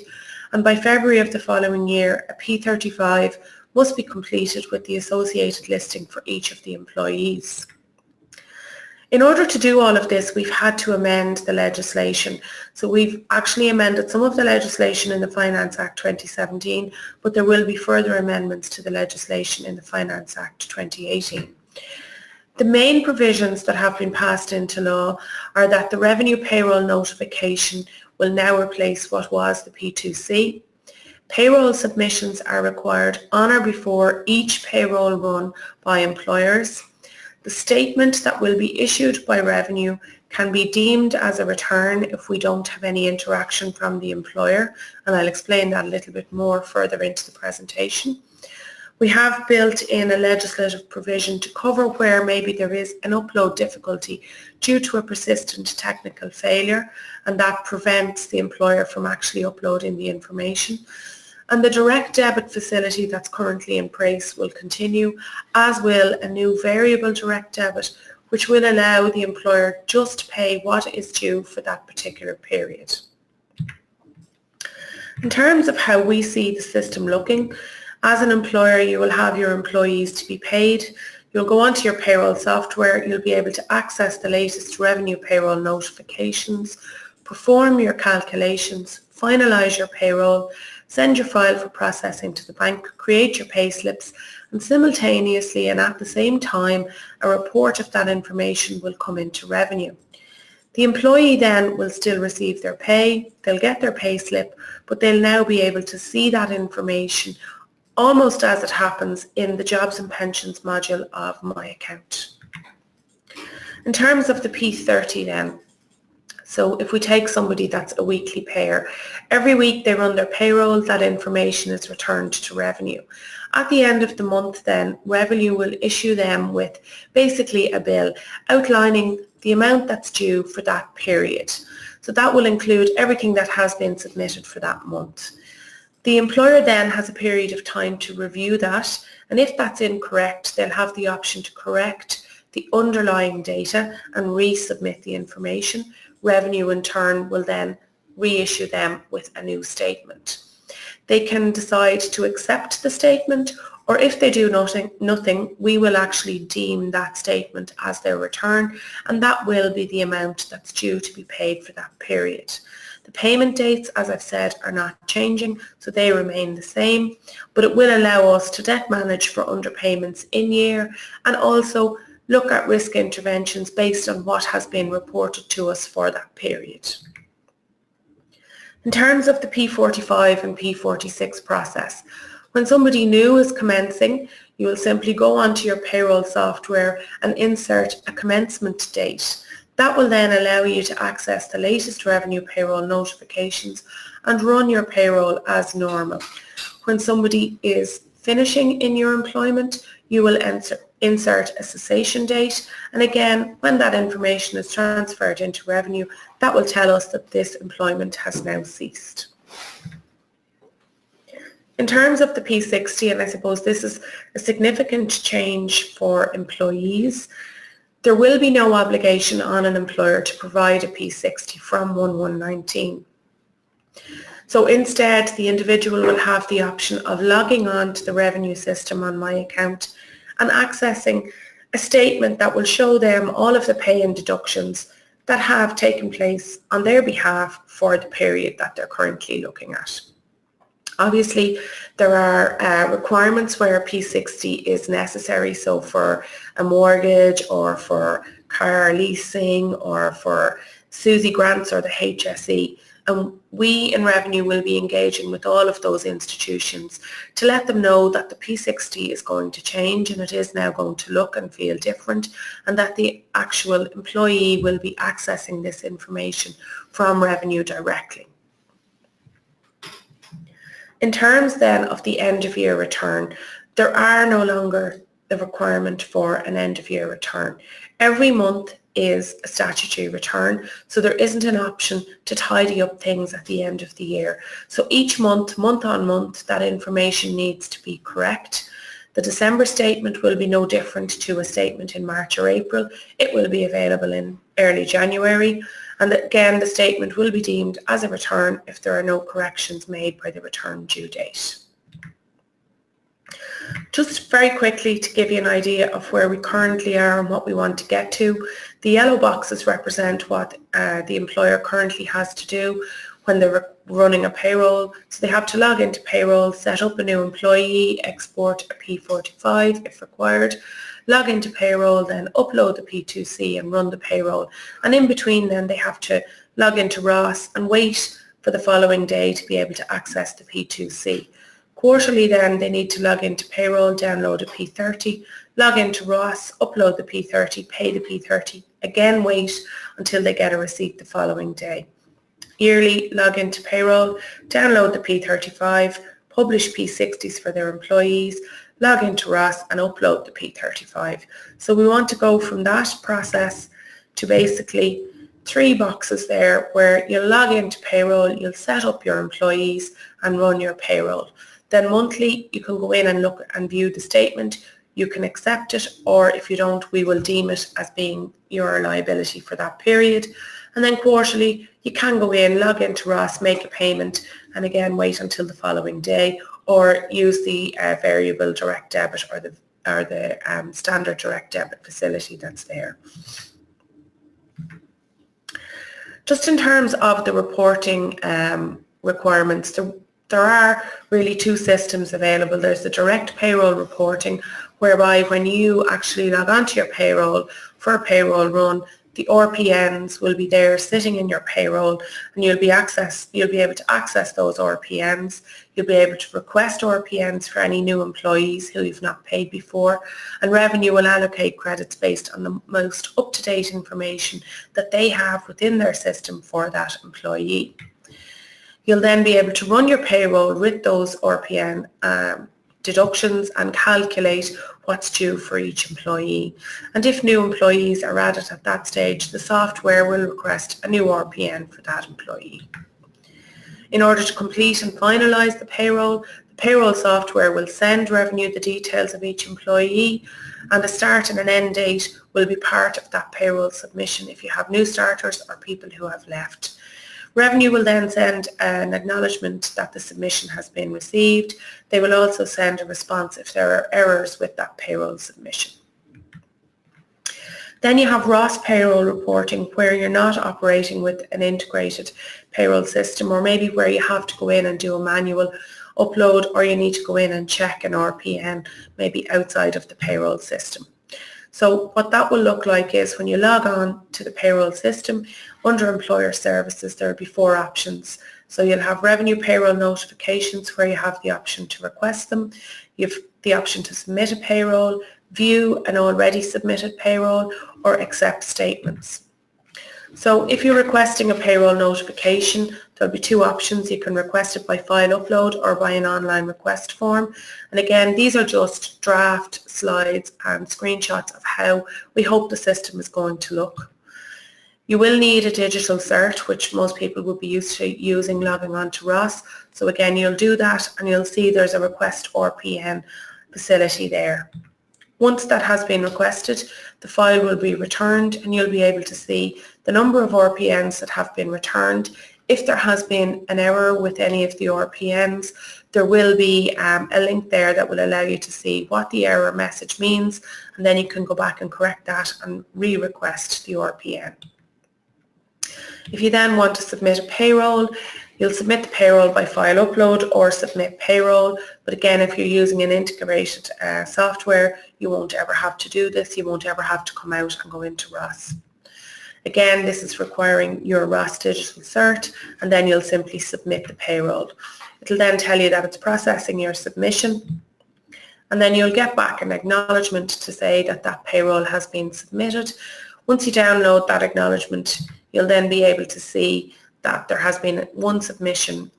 And by February of the following year, a P35 must be completed with the associated listing for each of the employees. In order to do all of this, we've had to amend the legislation. So we've actually amended some of the legislation in the Finance Act 2017, but there will be further amendments to the legislation in the Finance Act 2018. The main provisions that have been passed into law are that the revenue payroll notification will now replace what was the P2C. Payroll submissions are required on or before each payroll run by employers. The statement that will be issued by revenue can be deemed as a return if we don't have any interaction from the employer, and I'll explain that a little bit more further into the presentation. We have built in a legislative provision to cover where maybe there is an upload difficulty due to a persistent technical failure, and that prevents the employer from actually uploading the information. And the direct debit facility that's currently in place will continue, as will a new variable direct debit, which will allow the employer just to pay what is due for that particular period. In terms of how we see the system looking, as an employer, you will have your employees to be paid. You'll go onto your payroll software, you'll be able to access the latest revenue payroll notifications, perform your calculations, finalise your payroll, send your file for processing to the bank, create your pay slips, and simultaneously and at the same time, a report of that information will come into revenue. The employee then will still receive their pay, they'll get their pay slip, but they'll now be able to see that information almost as it happens in the Jobs and Pensions module of My Account. In terms of the P30 then, so if we take somebody that's a weekly payer, every week they run their payroll, that information is returned to revenue. At the end of the month then, revenue will issue them with basically a bill outlining the amount that's due for that period. So that will include everything that has been submitted for that month. The employer then has a period of time to review that, and if that's incorrect, they'll have the option to correct the underlying data and resubmit the information. Revenue in turn will then reissue them with a new statement. They can decide to accept the statement, or if they do nothing, we will actually deem that statement as their return, and that will be the amount that's due to be paid for that period. The payment dates, as I've said, are not changing, so they remain the same, but it will allow us to debt manage for underpayments in year and also look at risk interventions based on what has been reported to us for that period. In terms of the P45 and P46 process, when somebody new is commencing, you will simply go onto your payroll software and insert a commencement date. That will then allow you to access the latest revenue payroll notifications and run your payroll as normal. When somebody is finishing in your employment, you will insert a cessation date, and again, when that information is transferred into revenue, that will tell us that this employment has now ceased. In terms of the P60, and I suppose this is a significant change for employees, there will be no obligation on an employer to provide a P60 from 1/1/19. So instead, the individual will have the option of logging on to the revenue system on My Account and accessing a statement that will show them all of the pay and deductions that have taken place on their behalf for the period that they're currently looking at. Obviously, there are requirements where a P60 is necessary, so for a mortgage or for car leasing or for SUSI grants or the HSE. And we in Revenue will be engaging with all of those institutions to let them know that the P60 is going to change and it is now going to look and feel different, and that the actual employee will be accessing this information from Revenue directly. In terms then of the end of year return, there are no longer the requirement for an end of year return. Every month is a statutory return, so there isn't an option to tidy up things at the end of the year. So each month, month on month, that information needs to be correct. The December statement will be no different to a statement in March or April. It will be available in early January. And again, the statement will be deemed as a return if there are no corrections made by the return due date. Just very quickly to give you an idea of where we currently are and what we want to get to, the yellow boxes represent what the employer currently has to do when they're running a payroll. So they have to log into payroll, set up a new employee, export a P45 if required, log into payroll, then upload the P2C and run the payroll. And in between then they have to log into ROS and wait for the following day to be able to access the P2C. Quarterly then they need to log into payroll, download a P30, log into ROS, upload the P30, pay the P30, again wait until they get a receipt the following day. Yearly, log into payroll, download the P35, publish P60s for their employees, log into ROS and upload the P35. So we want to go from that process to basically 3 boxes there where you'll log into payroll, you'll set up your employees and run your payroll. Then monthly you can go in and look and view the statement. You can accept it, or if you don't, we will deem it as being your liability for that period. And then quarterly you can go in, log into ROS, make a payment and again wait until the following day, or use the variable direct debit or the standard direct debit facility that's there. Just in terms of the reporting requirements, there are really 2 systems available. There's the direct payroll reporting, whereby when you actually log onto your payroll for a payroll run, the RPNs will be there sitting in your payroll, and you'll be able to access those RPNs. You'll be able to request RPNs for any new employees who you've not paid before, and Revenue will allocate credits based on the most up-to-date information that they have within their system for that employee. You'll then be able to run your payroll with those RPN deductions and calculate what's due for each employee. And if new employees are added at that stage, the software will request a new RPN for that employee. In order to complete and finalise the payroll software will send Revenue the details of each employee, and a start and an end date will be part of that payroll submission if you have new starters or people who have left. Revenue will then send an acknowledgement that the submission has been received. They will also send a response if there are errors with that payroll submission. Then you have Ross payroll reporting, where you're not operating with an integrated payroll system, or maybe where you have to go in and do a manual upload, or you need to go in and check an RPN maybe outside of the payroll system. So what that will look like is when you log on to the payroll system, under employer services there will be 4 options. So you'll have revenue payroll notifications, where you have the option to request them. You have the option to submit a payroll, view an already submitted payroll, or accept statements. So if you're requesting a payroll notification, there'll be 2 options. You can request it by file upload or by an online request form. And again, these are just draft slides and screenshots of how we hope the system is going to look. You will need a digital cert, which most people will be used to using logging on to Ross. So again, you'll do that and you'll see there's a request RPN facility there. Once that has been requested, the file will be returned and you'll be able to see the number of RPNs that have been returned. If there has been an error with any of the RPNs, there will be a link there that will allow you to see what the error message means, and then you can go back and correct that and re-request the RPN. If you then want to submit a payroll, you'll submit the payroll by file upload or submit payroll. But again, if you're using an integrated software, you won't ever have to do this. You won't ever have to come out and go into Ross. Again, this is requiring your Ross digital cert, and then you'll simply submit the payroll. It'll then tell you that it's processing your submission, and then you'll get back an acknowledgement to say that that payroll has been submitted. Once you download that acknowledgement, you'll then be able to see that there has been 1 submission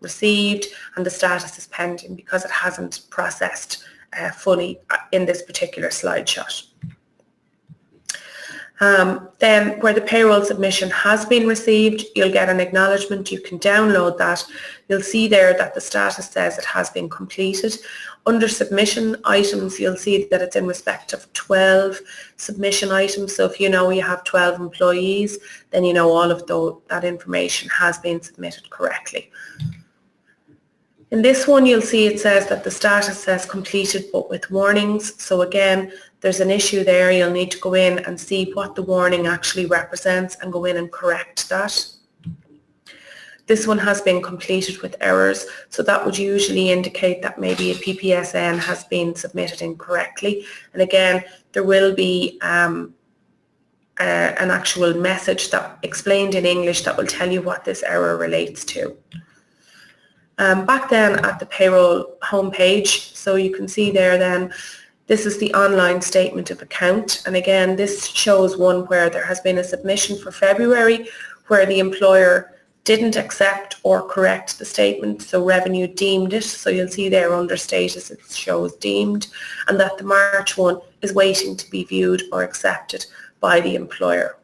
received and the status is pending because it hasn't processed fully in this particular slideshot. Then where the payroll submission has been received, you'll get an acknowledgement. You can download that. You'll see there that the status says it has been completed. Under submission items, you'll see that it's in respect of 12 submission items. So if you know you have 12 employees, then you know all of that information has been submitted correctly. In this one, you'll see it says that the status says completed but with warnings. So again, there's an issue there. You'll need to go in and see what the warning actually represents and go in and correct that. This one has been completed with errors, so that would usually indicate that maybe a PPSN has been submitted incorrectly. And again, there will be an actual message that explained in English that will tell you what this error relates to. Back then at the payroll homepage, so you can see there then, this is the online statement of account. And again, this shows one where there has been a submission for February where the employer didn't accept or correct the statement, so revenue deemed it. So you'll see there under status it shows deemed, and that the March one is waiting to be viewed or accepted by the employer.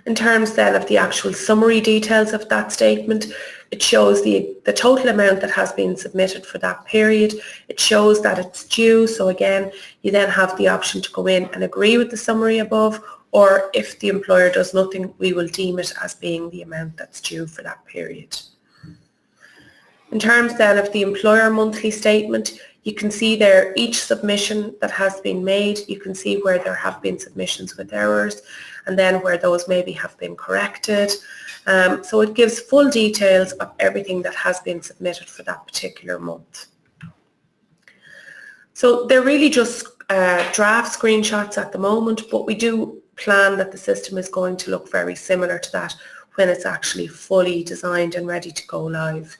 In terms then of the actual summary details of that statement, it shows the total amount that has been submitted for that period. It shows that it's due, so again, you then have the option to go in and agree with the summary above, or if the employer does nothing, we will deem it as being the amount that's due for that period. In terms then of the employer monthly statement, you can see there each submission that has been made. You can see where there have been submissions with errors and then where those maybe have been corrected. So it gives full details of everything that has been submitted for that particular month. So they're really just draft screenshots at the moment, but we do plan that the system is going to look very similar to that when it's actually fully designed and ready to go live.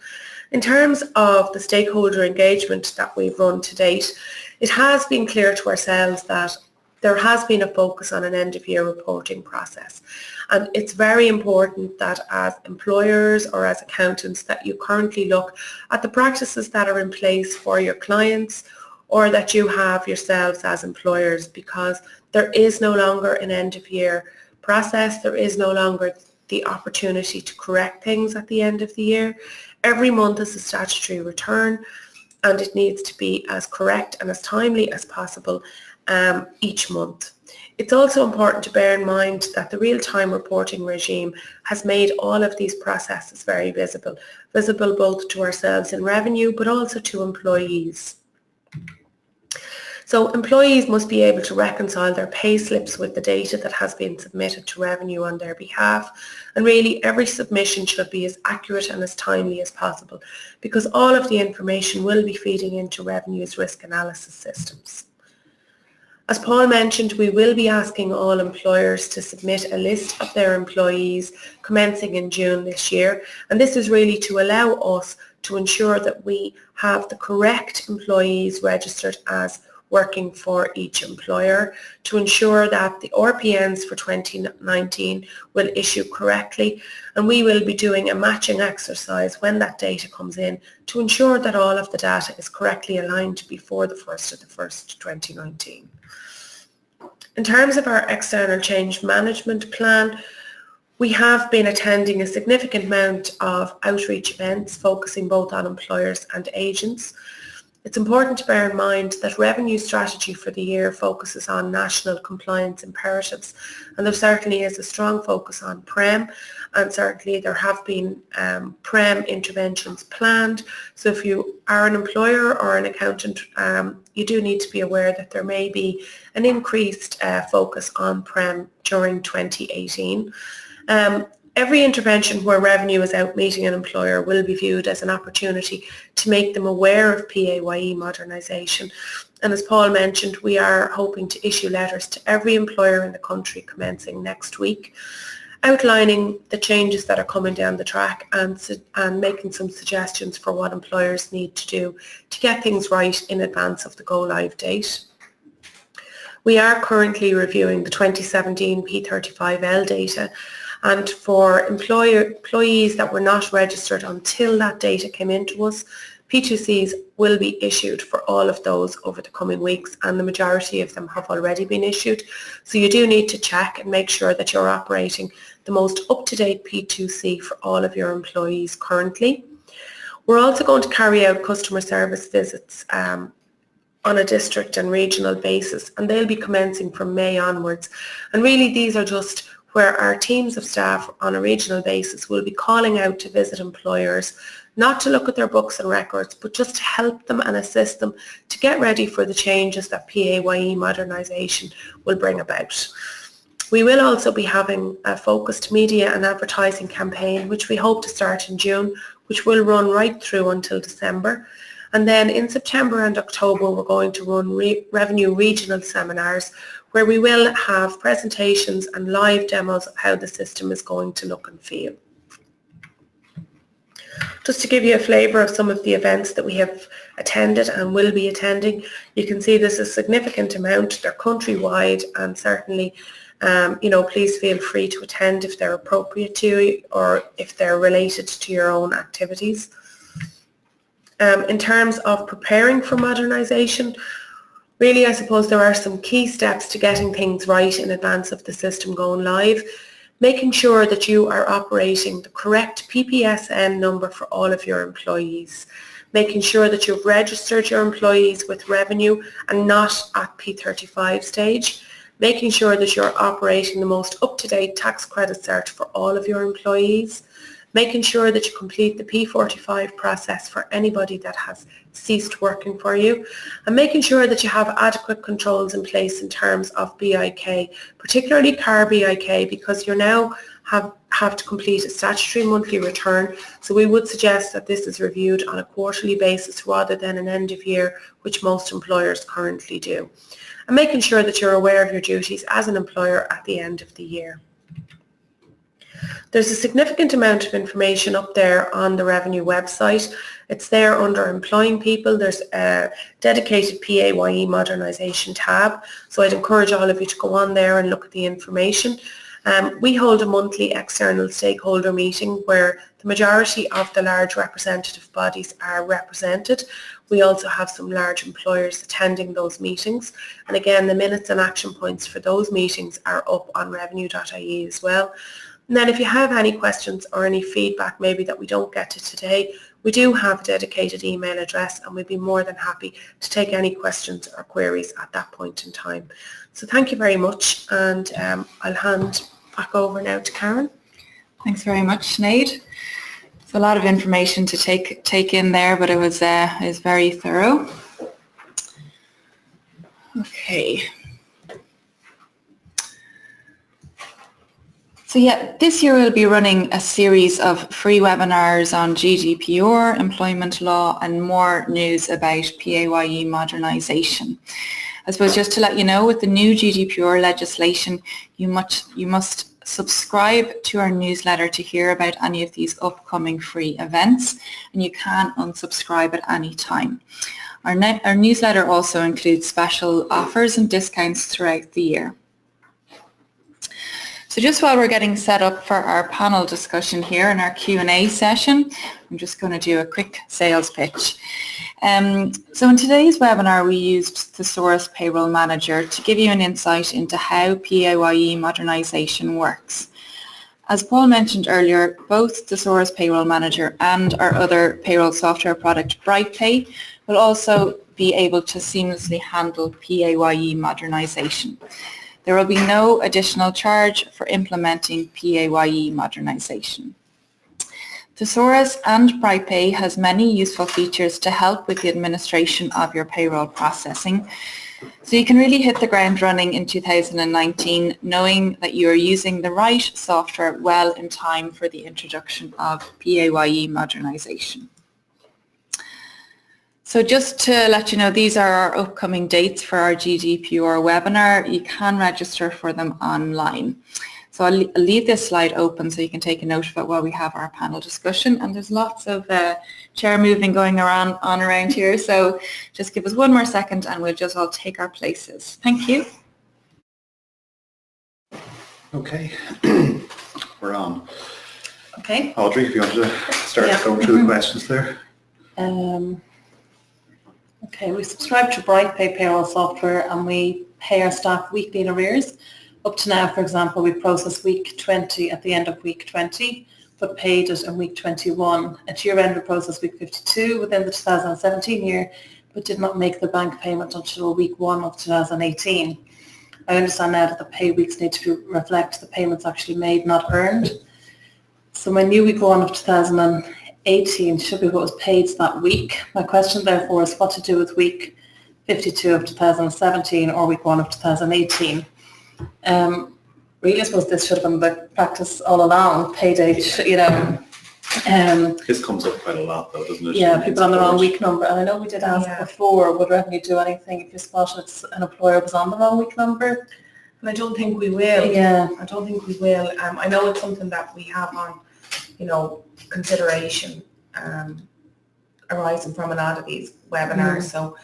In terms of the stakeholder engagement that we've run to date, it has been clear to ourselves that there has been a focus on an end-of-year reporting process. And it's very important that as employers or as accountants that you currently look at the practices that are in place for your clients or that you have yourselves as employers, because there is no longer an end-of-year process. There is no longer the opportunity to correct things at the end of the year. Every month is a statutory return and it needs to be as correct and as timely as possible each month. It's also important to bear in mind that the real-time reporting regime has made all of these processes very visible both to ourselves in revenue but also to employees. So employees must be able to reconcile their pay slips with the data that has been submitted to revenue on their behalf. And really every submission should be as accurate and as timely as possible, because all of the information will be feeding into revenue's risk analysis systems. As Paul mentioned, we will be asking all employers to submit a list of their employees commencing in June this year, and this is really to allow us to ensure that we have the correct employees registered as working for each employer, to ensure that the RPNs for 2019 will issue correctly, and we will be doing a matching exercise when that data comes in to ensure that all of the data is correctly aligned before the 1st of the 1st, 2019. In terms of our external change management plan, we have been attending a significant amount of outreach events focusing both on employers and agents. It's important to bear in mind that revenue strategy for the year focuses on national compliance imperatives, and there certainly is a strong focus on PREM, and certainly there have been PREM interventions planned. So if you are an employer or an accountant, you do need to be aware that there may be an increased focus on PREM during 2018. Every intervention where revenue is out meeting an employer will be viewed as an opportunity to make them aware of PAYE modernisation. And as Paul mentioned, we are hoping to issue letters to every employer in the country commencing next week, outlining the changes that are coming down the track and making some suggestions for what employers need to do to get things right in advance of the go-live date. We are currently reviewing the 2017 P35L data, and for employees that were not registered until that data came into us, P2Cs will be issued for all of those over the coming weeks, and the majority of them have already been issued. So you do need to check and make sure that you're operating the most up-to-date P2C for all of your employees currently. We're also going to carry out customer service visits on a district and regional basis, and they'll be commencing from May onwards. And really these are just where our teams of staff on a regional basis will be calling out to visit employers, not to look at their books and records, but just to help them and assist them to get ready for the changes that PAYE modernisation will bring about. We will also be having a focused media and advertising campaign, which we hope to start in June, which will run right through until December. And then in September and October, we're going to run revenue regional seminars where we will have presentations and live demos of how the system is going to look and feel. Just to give you a flavour of some of the events that we have attended and will be attending, you can see this is a significant amount. They're countrywide, and certainly please feel free to attend if they're appropriate to you or if they're related to your own activities. In terms of preparing for modernisation, really I suppose there are some key steps to getting things right in advance of the system going live. Making sure that you are operating the correct PPSN number for all of your employees. Making sure that you've registered your employees with revenue and not at P35 stage. Making sure that you're operating the most up-to-date tax credit cert for all of your employees. Making sure that you complete the P45 process for anybody that has ceased working for you, and making sure that you have adequate controls in place in terms of BIK, particularly car BIK, because you now have to complete a statutory monthly return. So we would suggest that this is reviewed on a quarterly basis rather than an end of year, which most employers currently do. And making sure that you're aware of your duties as an employer at the end of the year. There's a significant amount of information up there on the Revenue website. It's there under Employing People. There's a dedicated PAYE Modernisation tab. So I'd encourage all of you to go on there and look at the information. We hold a monthly external stakeholder meeting where the majority of the large representative bodies are represented. We also have some large employers attending those meetings. And again, the minutes and action points for those meetings are up on revenue.ie as well. And then if you have any questions or any feedback maybe that we don't get to today, we do have a dedicated email address, and we'd be more than happy to take any questions or queries at that point in time. So thank you very much, and I'll hand back over now to Karen. Thanks very much, Sinead. It's a lot of information to take in there, but it was very thorough. Okay. So yeah, this year we'll be running a series of free webinars on GDPR, employment law, and more news about PAYE modernisation. I suppose just to let you know, with the new GDPR legislation, you must subscribe to our newsletter to hear about any of these upcoming free events, and you can unsubscribe at any time. Our newsletter also includes special offers and discounts throughout the year. So just while we're getting set up for our panel discussion here in our Q&A session, I'm just going to do a quick sales pitch. So in today's webinar, we used Thesaurus Payroll Manager to give you an insight into how PAYE modernisation works. As Paul mentioned earlier, both Thesaurus Payroll Manager and our other payroll software product, BrightPay, will also be able to seamlessly handle PAYE modernisation. There will be no additional charge for implementing PAYE modernisation. Thesaurus and BrightPay has many useful features to help with the administration of your payroll processing. So you can really hit the ground running in 2019 knowing that you are using the right software well in time for the introduction of PAYE modernisation. So just to let you know, these are our upcoming dates for our GDPR webinar. You can register for them online. So I'll leave this slide open so you can take a note of it while we have our panel discussion. And there's lots of chair moving going around here. So just give us one more second and we'll just all take our places. Thank you. Okay, we're on. Okay. Audrey, if you want to start going through the questions there. Okay, we subscribe to BrightPay payroll software and we pay our staff weekly in arrears. Up to now, for example, we process week 20 at the end of week 20, but paid it in week 21. At year end, we process week 52 within the 2017 year, but did not make the bank payment until week 1 of 2018. I understand now that the pay weeks need to reflect the payments actually made, not earned. So my new week 1 of 2018 should be what was paid that week. My question therefore is what to do with week 52 of 2017 or week 1 of 2018. Really, I suppose this should have been the practice all along, pay date, you know. This comes up quite a lot though, doesn't it? Yeah, people on the wrong week number. And I know we did ask before, would revenue do anything if you spotted an employer was on the wrong week number? And I don't think we will. Yeah. I don't think we will. I know it's something that we have on, you know, consideration arising from a lot of these webinars. So,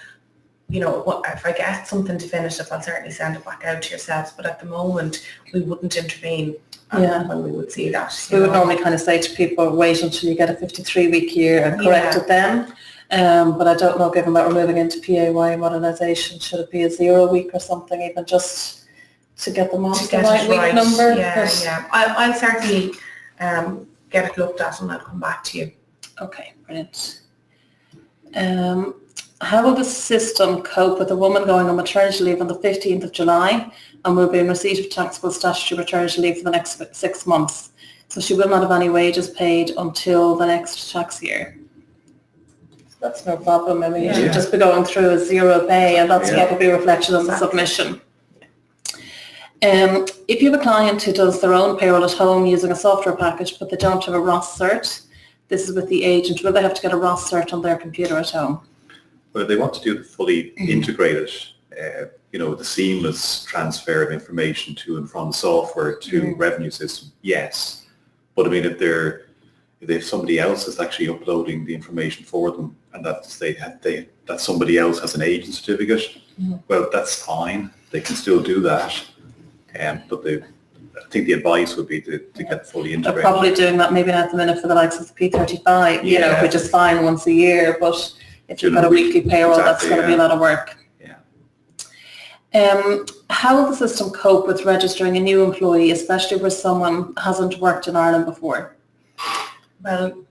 you know, if I get something definitive, I'll certainly send it back out to yourselves. But at the moment, we wouldn't intervene when we would see that. We would normally kind of say to people, wait until you get a 53-week year and correct it then. But I don't know, given that we're moving into PAYE modernisation, should it be a 0 week or something, even just to get them off the right week number? Yeah. I'll certainly get it looked at and I'll come back to you. Okay, brilliant. How will the system cope with a woman going on maternity leave on the 15th of July and will be in receipt of taxable statutory maternity leave for the next 6 months? So she will not have any wages paid until the next tax year. That's no problem. I mean, you should just be going through a 0 pay and that's what will be reflected on the submission. If you have a client who does their own payroll at home using a software package but they don't have a ROS cert, this is with the agent, will they have to get a ROS cert on their computer at home? Well, if they want to do the fully integrated, you know, the seamless transfer of information to and from the software to revenue system, yes. But I mean, if somebody else is actually uploading the information for them and that somebody else has an agent certificate, well, that's fine. They can still do that. But I think the advice would be to get fully integrated. They're probably doing that maybe at the minute for the likes of the P35, you know, which is fine once a year, but if you've got a weekly payroll, that's going to be a lot of work. How will the system cope with registering a new employee, especially where someone hasn't worked in Ireland before? Well,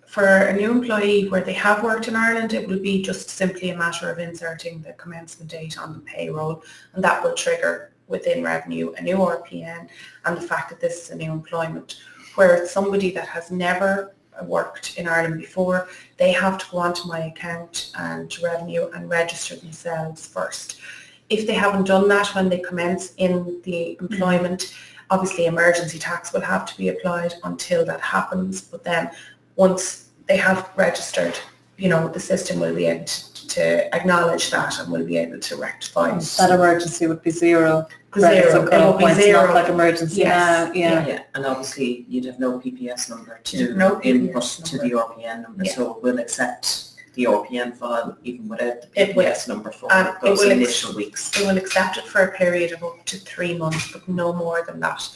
for a new employee where they have worked in Ireland, it will be just simply a matter of inserting the commencement date on the payroll, and that will trigger within revenue a new RPN and the fact that this is a new employment. Where it's somebody that has never worked in Ireland before, they have to go onto my account and to revenue and register themselves first. if they haven't done that when they commence in the employment, obviously emergency tax will have to be applied until that happens. But then once they have registered, the system will be able to acknowledge that and will be able to rectify it. That emergency would be zero. Zero. It would be zero. Not like emergency. Yes. Yeah, and obviously you'd have no PPS number to input to the RPN number, so we'll accept the RPN file even without the PPS number for those initial weeks. It will accept it for a period of up to 3 months, but no more than that.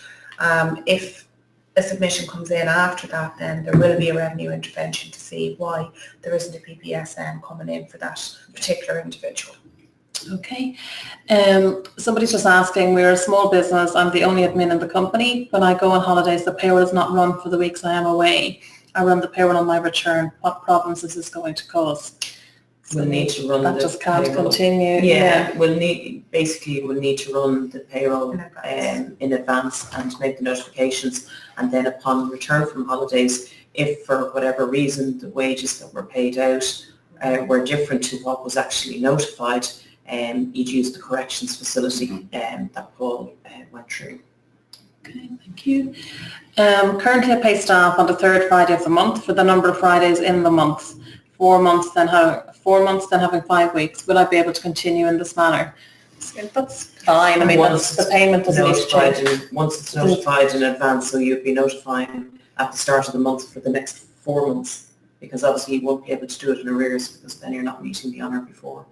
If a submission comes in after that, then there will be a revenue intervention to see why there isn't a PPS coming in for that particular individual. Okay. Somebody's just asking, we're a small business, I'm the only admin in the company. When I go on holidays, the payroll is not run for the weeks I am away. I run the payroll on my return. What problems is this going to cause? We'll need to run that the just can't payroll. continue. We'll need to run the payroll in advance and make the notifications, and then upon return from holidays, if for whatever reason the wages that were paid out were different to what was actually notified, you'd use the corrections facility that Paul went through. Okay, thank you. Currently I pay staff on the third Friday of the month for the number of Fridays in the month. 4 months, then having 5 weeks. Will I be able to continue in this manner? That's fine. I mean, the payment doesn't need to change. Once it's notified in advance, so you'd be notifying at the start of the month for the next 4 months, because obviously you won't be able to do it in arrears, because then you're not meeting the honour before.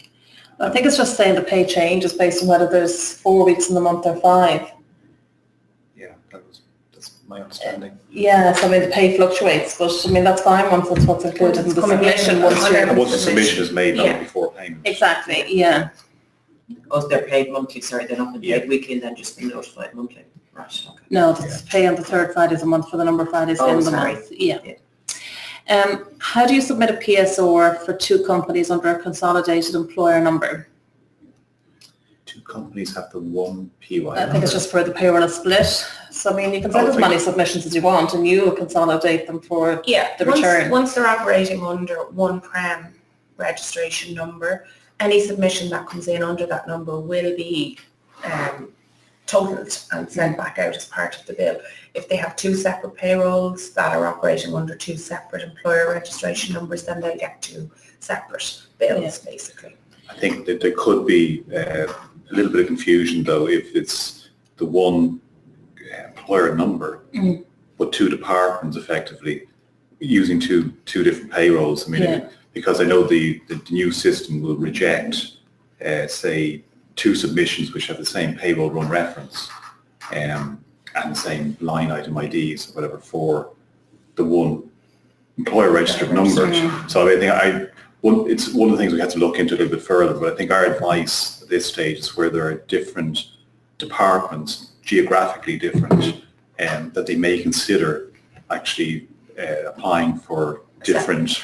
I think it's just saying the pay changes based on whether there's 4 weeks in the month or 5. Yeah, that's my understanding. Yes, I mean the pay fluctuates, but I mean that's fine once it's what's included in the submission. Once the submission is made, not before payment. Exactly, yeah. Oh, they're paid monthly, sorry, they're not paid weekly and then just been notified monthly. Right, okay. No, it's pay on the third Friday of the month for the number of Fridays in the month. Yeah. How do you submit a PSR for 2 companies under a consolidated employer number? 2 companies have the one PAYE I think it's just for the payroll split. So I mean, you can send as many submissions as you want, and you will consolidate them for the return. Once they're operating under one PREM registration number, any submission that comes in under that number will be totaled and sent back out as part of the bill. If they have 2 separate payrolls that are operating under 2 separate employer registration numbers, then they'll get 2 separate bills, basically. I think that there could be a little bit of confusion, though, if it's the one employer number, but 2 departments effectively using two different payrolls. I mean, because I know the new system will reject, say, 2 submissions which have the same payroll run reference and the same line item IDs or whatever for the one employer registered number. So I think it's one of the things we have to look into a little bit further, but I think our advice at this stage is where there are different departments, geographically different, that they may consider actually applying for different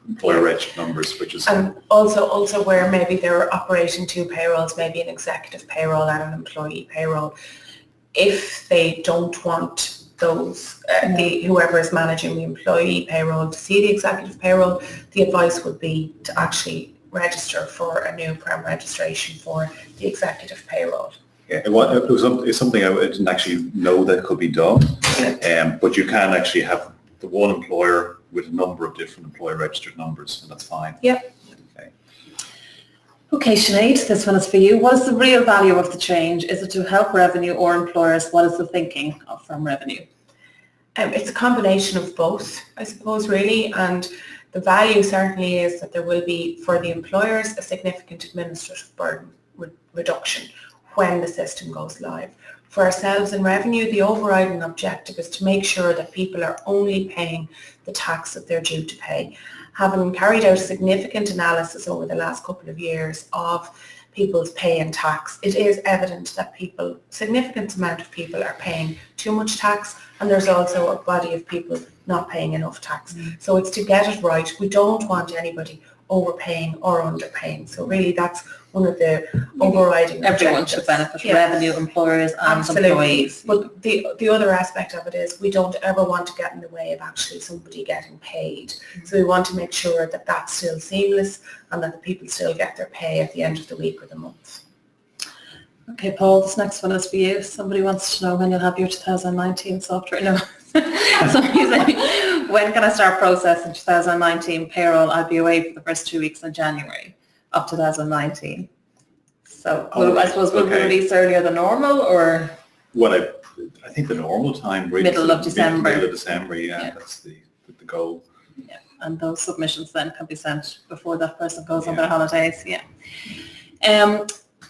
employer registered numbers, which is... And also where maybe they're operating 2 payrolls, maybe an executive payroll and an employee payroll. If they don't want those, whoever is managing the employee payroll to see the executive payroll, the advice would be to actually register for a new PREM registration for the executive payroll. Yeah, it's something I didn't actually know that could be done, but you can actually have the one employer with a number of different employer registered numbers, and that's fine. Yep. Okay, Sinead, this one is for you. What is the real value of the change? Is it to help revenue or employers? What is the thinking from revenue? It's a combination of both, I suppose, really, and the value certainly is that there will be, for the employers, a significant administrative burden reduction when the system goes live. For ourselves in revenue, the overriding objective is to make sure that people are only paying the tax that they're due to pay. Having carried out a significant analysis over the last couple of years of people's pay and tax, it is evident that significant amount of people are paying too much tax, and there's also a body of people not paying enough tax. So it's to get it right. We don't want anybody overpaying or underpaying. So really that's one of the overriding Everyone objectives. should benefit, Yeah. revenue, employers and Absolutely. employees. But the other aspect of it is we don't ever want to get in the way of actually somebody getting paid. So we want to make sure that that's still seamless and that the people still get their pay at the end of the week or the month. Okay, Paul, this next one is for you. Somebody wants to know when you'll have your 2019 software. No. Somebody's saying, when can I start processing 2019 payroll? I'll be away for the first 2 weeks in January of 2019. So I suppose we'll release earlier than normal, or? What I think the normal time really Middle of December. Middle of December, yeah. That's the goal. Yeah, and those submissions then can be sent before that person goes on their holidays. Yeah.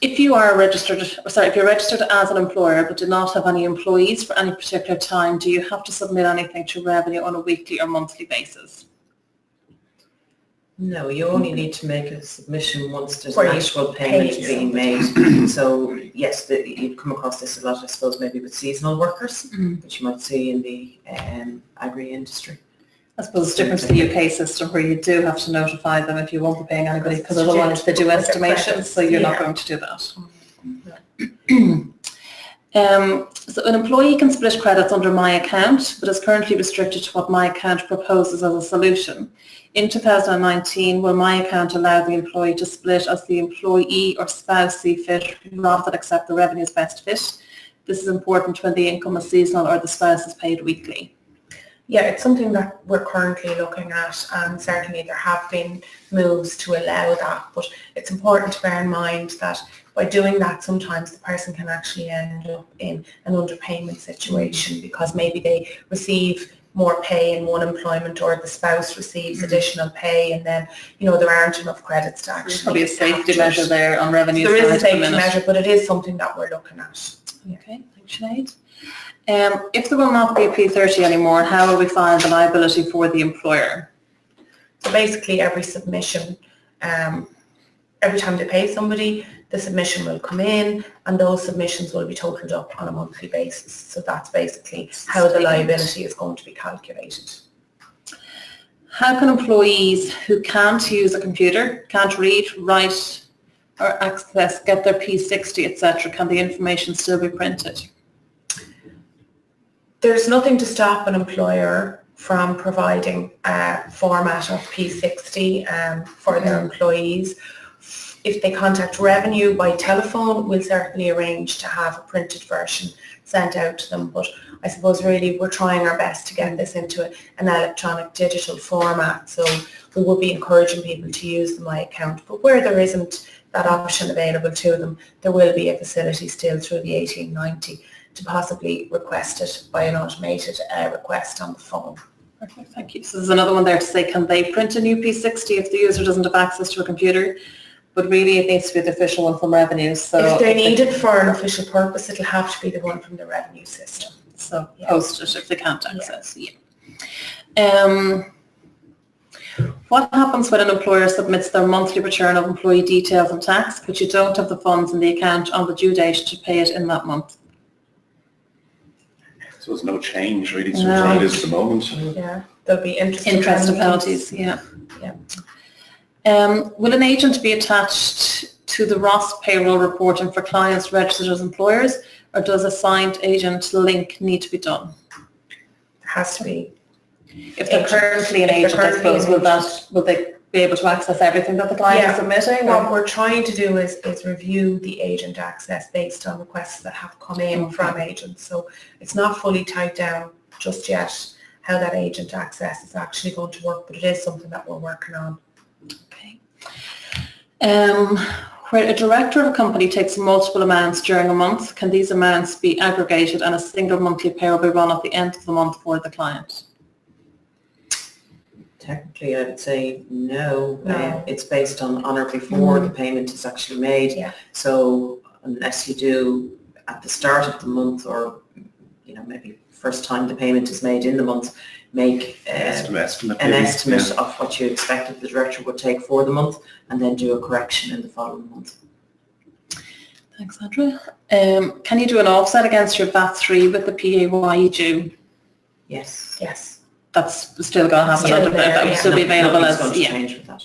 If you're registered as an employer but do not have any employees for any particular time, do you have to submit anything to revenue on a weekly or monthly basis? No, you only need to make a submission once there's Where an you actual pay payment being made. So yes, you've come across this a lot, I suppose, maybe with seasonal workers, which you might see in the agri-industry. I suppose it's different to the UK system where you do have to notify them if you won't be paying anybody, because otherwise they do estimations, so you're not going to do that. So an employee can split credits under My Account, but is currently restricted to what My Account proposes as a solution. In 2019, will My Account allow the employee to split as the employee or spouse see fit, rather than accept the revenue's best fit? This is important when the income is seasonal or the spouse is paid weekly. Yeah, it's something that we're currently looking at, and certainly there have been moves to allow that, but it's important to bear in mind that by doing that sometimes the person can actually end up in an underpayment situation because maybe they receive more pay in one employment or the spouse receives additional pay, and then, you know, there aren't enough credits to actually Probably a safety measure there on revenue. There is a safety measure, but it is something that we're looking at. Okay, thanks Sinead. If there will not be a P30 anymore, how will we find the liability for the employer? So basically every submission, every time they pay somebody, the submission will come in and those submissions will be totaled up on a monthly basis. So that's basically how the liability is going to be calculated. How can employees who can't use a computer, can't read, write or access, get their P60, etc., can the information still be printed? There's nothing to stop an employer from providing a format of P60 for their employees. If they contact revenue by telephone, we'll certainly arrange to have a printed version sent out to them. But I suppose really we're trying our best to get this into an electronic digital format. So we will be encouraging people to use the My Account. But where there isn't that option available to them, there will be a facility still through the 1890 to possibly request it by an automated request on the phone. Perfect, thank you. So there's another one there to say, can they print a new P60 if the user doesn't have access to a computer? But really it needs to be the official one from revenue. So if they need it for an official purpose, it'll have to be the one from the revenue system. So post it if they can't access. Yeah. What happens when an employer submits their monthly return of employee details and tax, but you don't have the funds in the account on the due date to pay it in that month? So there's no change really to what it is at the moment. Yeah, there'll be interest and penalties. Yeah. Will an agent be attached to the Ross payroll reporting for clients registered as employers, or does a signed agent link need to be done? There has to be. If they're currently an agent, I suppose, will they be able to access everything that the client is submitting? What we're trying to do is review the agent access based on requests that have come in from agents. So it's not fully tied down just yet how that agent access is actually going to work, but it is something that we're working on. Okay. Where a director of a company takes multiple amounts during a month, can these amounts be aggregated and a single monthly payroll be run at the end of the month for the client? Technically, I would say no. It's based on or before the payment is actually made. Yeah. So unless you do at the start of the month, or maybe first time the payment is made in the month, make an estimate of what you expected the director would take for the month, and then do a correction in the following month. Thanks, Andrea. Can you do an offset against your VAT3 with the PAYE due? Yes. Yes. That's still going to happen. That will still be available as, change with that.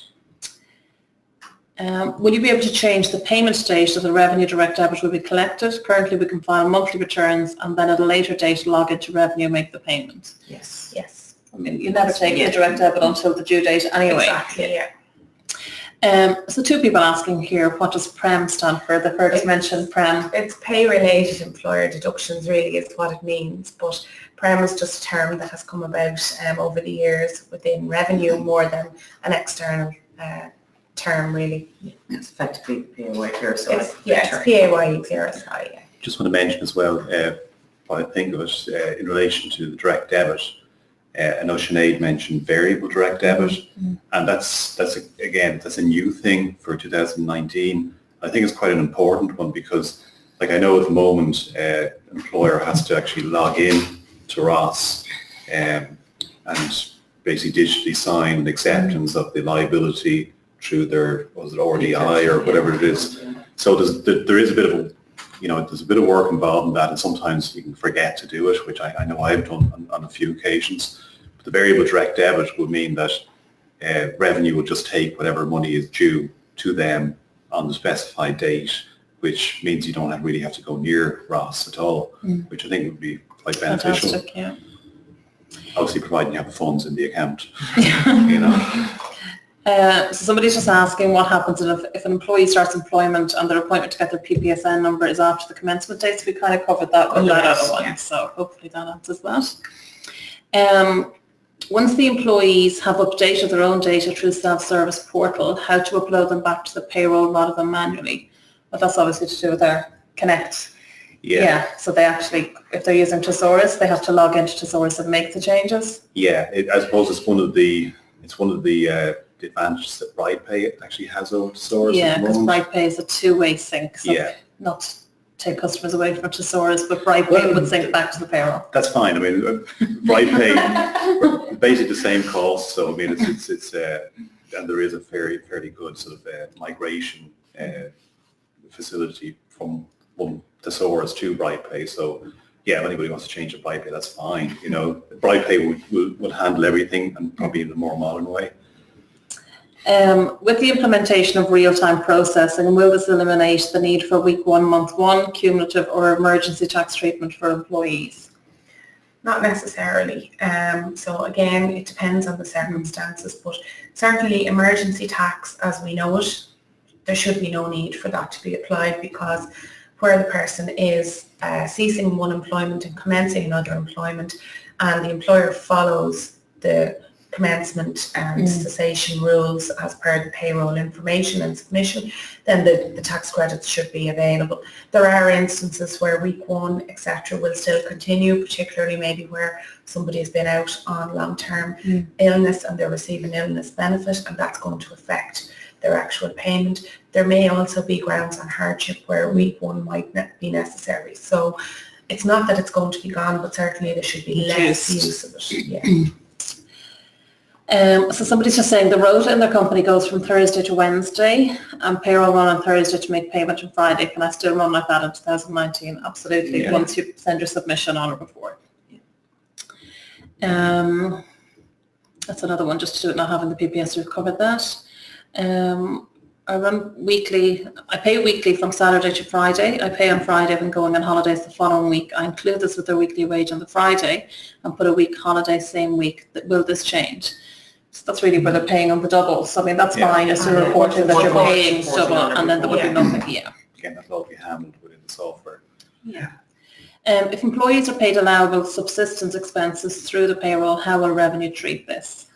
Will you be able to change the payment date that the revenue direct debit will be collected? Currently we can file monthly returns and then at a later date log into revenue and make the payment. Yes. Yes. I mean, you never take the direct debit until the due date anyway. Exactly, yeah. So two people asking here, what does PREM stand for? They've heard us mention PREM. It's pay-related employer deductions really is what it means, but PREM is just a term that has come about over the years within revenue more than an external term really. It's effectively PAYE here, so It's PAYE PRSI, yeah. Just want to mention as well, what I think of it in relation to the direct debit. I know Sinead mentioned variable direct debit, and that's a new thing for 2019. I think it's quite an important one because, like, I know at the moment, employer has to actually log in to Ross and basically digitally sign an acceptance of the liability through their RDI or whatever it is. So there is a bit of there's a bit of work involved in that, and sometimes you can forget to do it, which I know I've done on a few occasions. But the variable direct debit would mean that revenue will just take whatever money is due to them on the specified date, which means you don't really have to go near Ross at all, which I think would be quite beneficial. Fantastic, yeah. Obviously, providing you have the funds in the account, So somebody's just asking what happens if an employee starts employment and their appointment to get their PPSN number is after the commencement date. So we kind of covered that with that other one. So hopefully that answers that. Once the employees have updated their own data through self-service portal, how to upload them back to the payroll rather than manually? Well, that's obviously to do with our Connect. Yeah. So they actually, if they're using Thesaurus, they have to log into Thesaurus and make the changes. Yeah, I suppose it's one of the advantages that BrightPay actually has over Thesaurus. Yeah, because BrightPay is a two-way sync. So not take customers away from Thesaurus, but BrightPay would sync back to the payroll. That's fine. I mean, BrightPay, basically the same cost. So I mean, it's and there is a fairly good sort of migration facility from one Thesaurus to BrightPay. So yeah, if anybody wants to change to BrightPay, that's fine. BrightPay will handle everything and probably in a more modern way. With the implementation of real-time processing, will this eliminate the need for week 1, month 1, cumulative or emergency tax treatment for employees? Not necessarily. So again, it depends on the circumstances, but certainly emergency tax as we know it, there should be no need for that to be applied because where the person is ceasing one employment and commencing another employment and the employer follows the commencement and cessation rules as per the payroll information and submission, then the tax credits should be available. There are instances where week 1, etc. will still continue, particularly maybe where somebody has been out on long-term illness and they're receiving illness benefit and that's going to affect their actual payment. There may also be grounds on hardship where week 1 might not be necessary. So it's not that it's going to be gone, but certainly there should be less use of it. Yeah. So somebody's just saying the rota in their company goes from Thursday to Wednesday and payroll run on Thursday to make payment on Friday. Can I still run like that in 2019? Absolutely, once you send your submission on or before. That's another one just to do it not having the PPS. We've covered that. I run weekly. I pay weekly from Saturday to Friday. I pay on Friday when going on holidays the following week. I include this with their weekly wage on the Friday and put a week holiday same week. Will this change? So that's really where they're paying on the double. So I mean that's fine. It's a reporting that you're paying double and then there would be nothing. Yeah. Again, that'll all be handled within the software. Yeah. If employees are paid allowable subsistence expenses through the payroll, how will revenue treat this?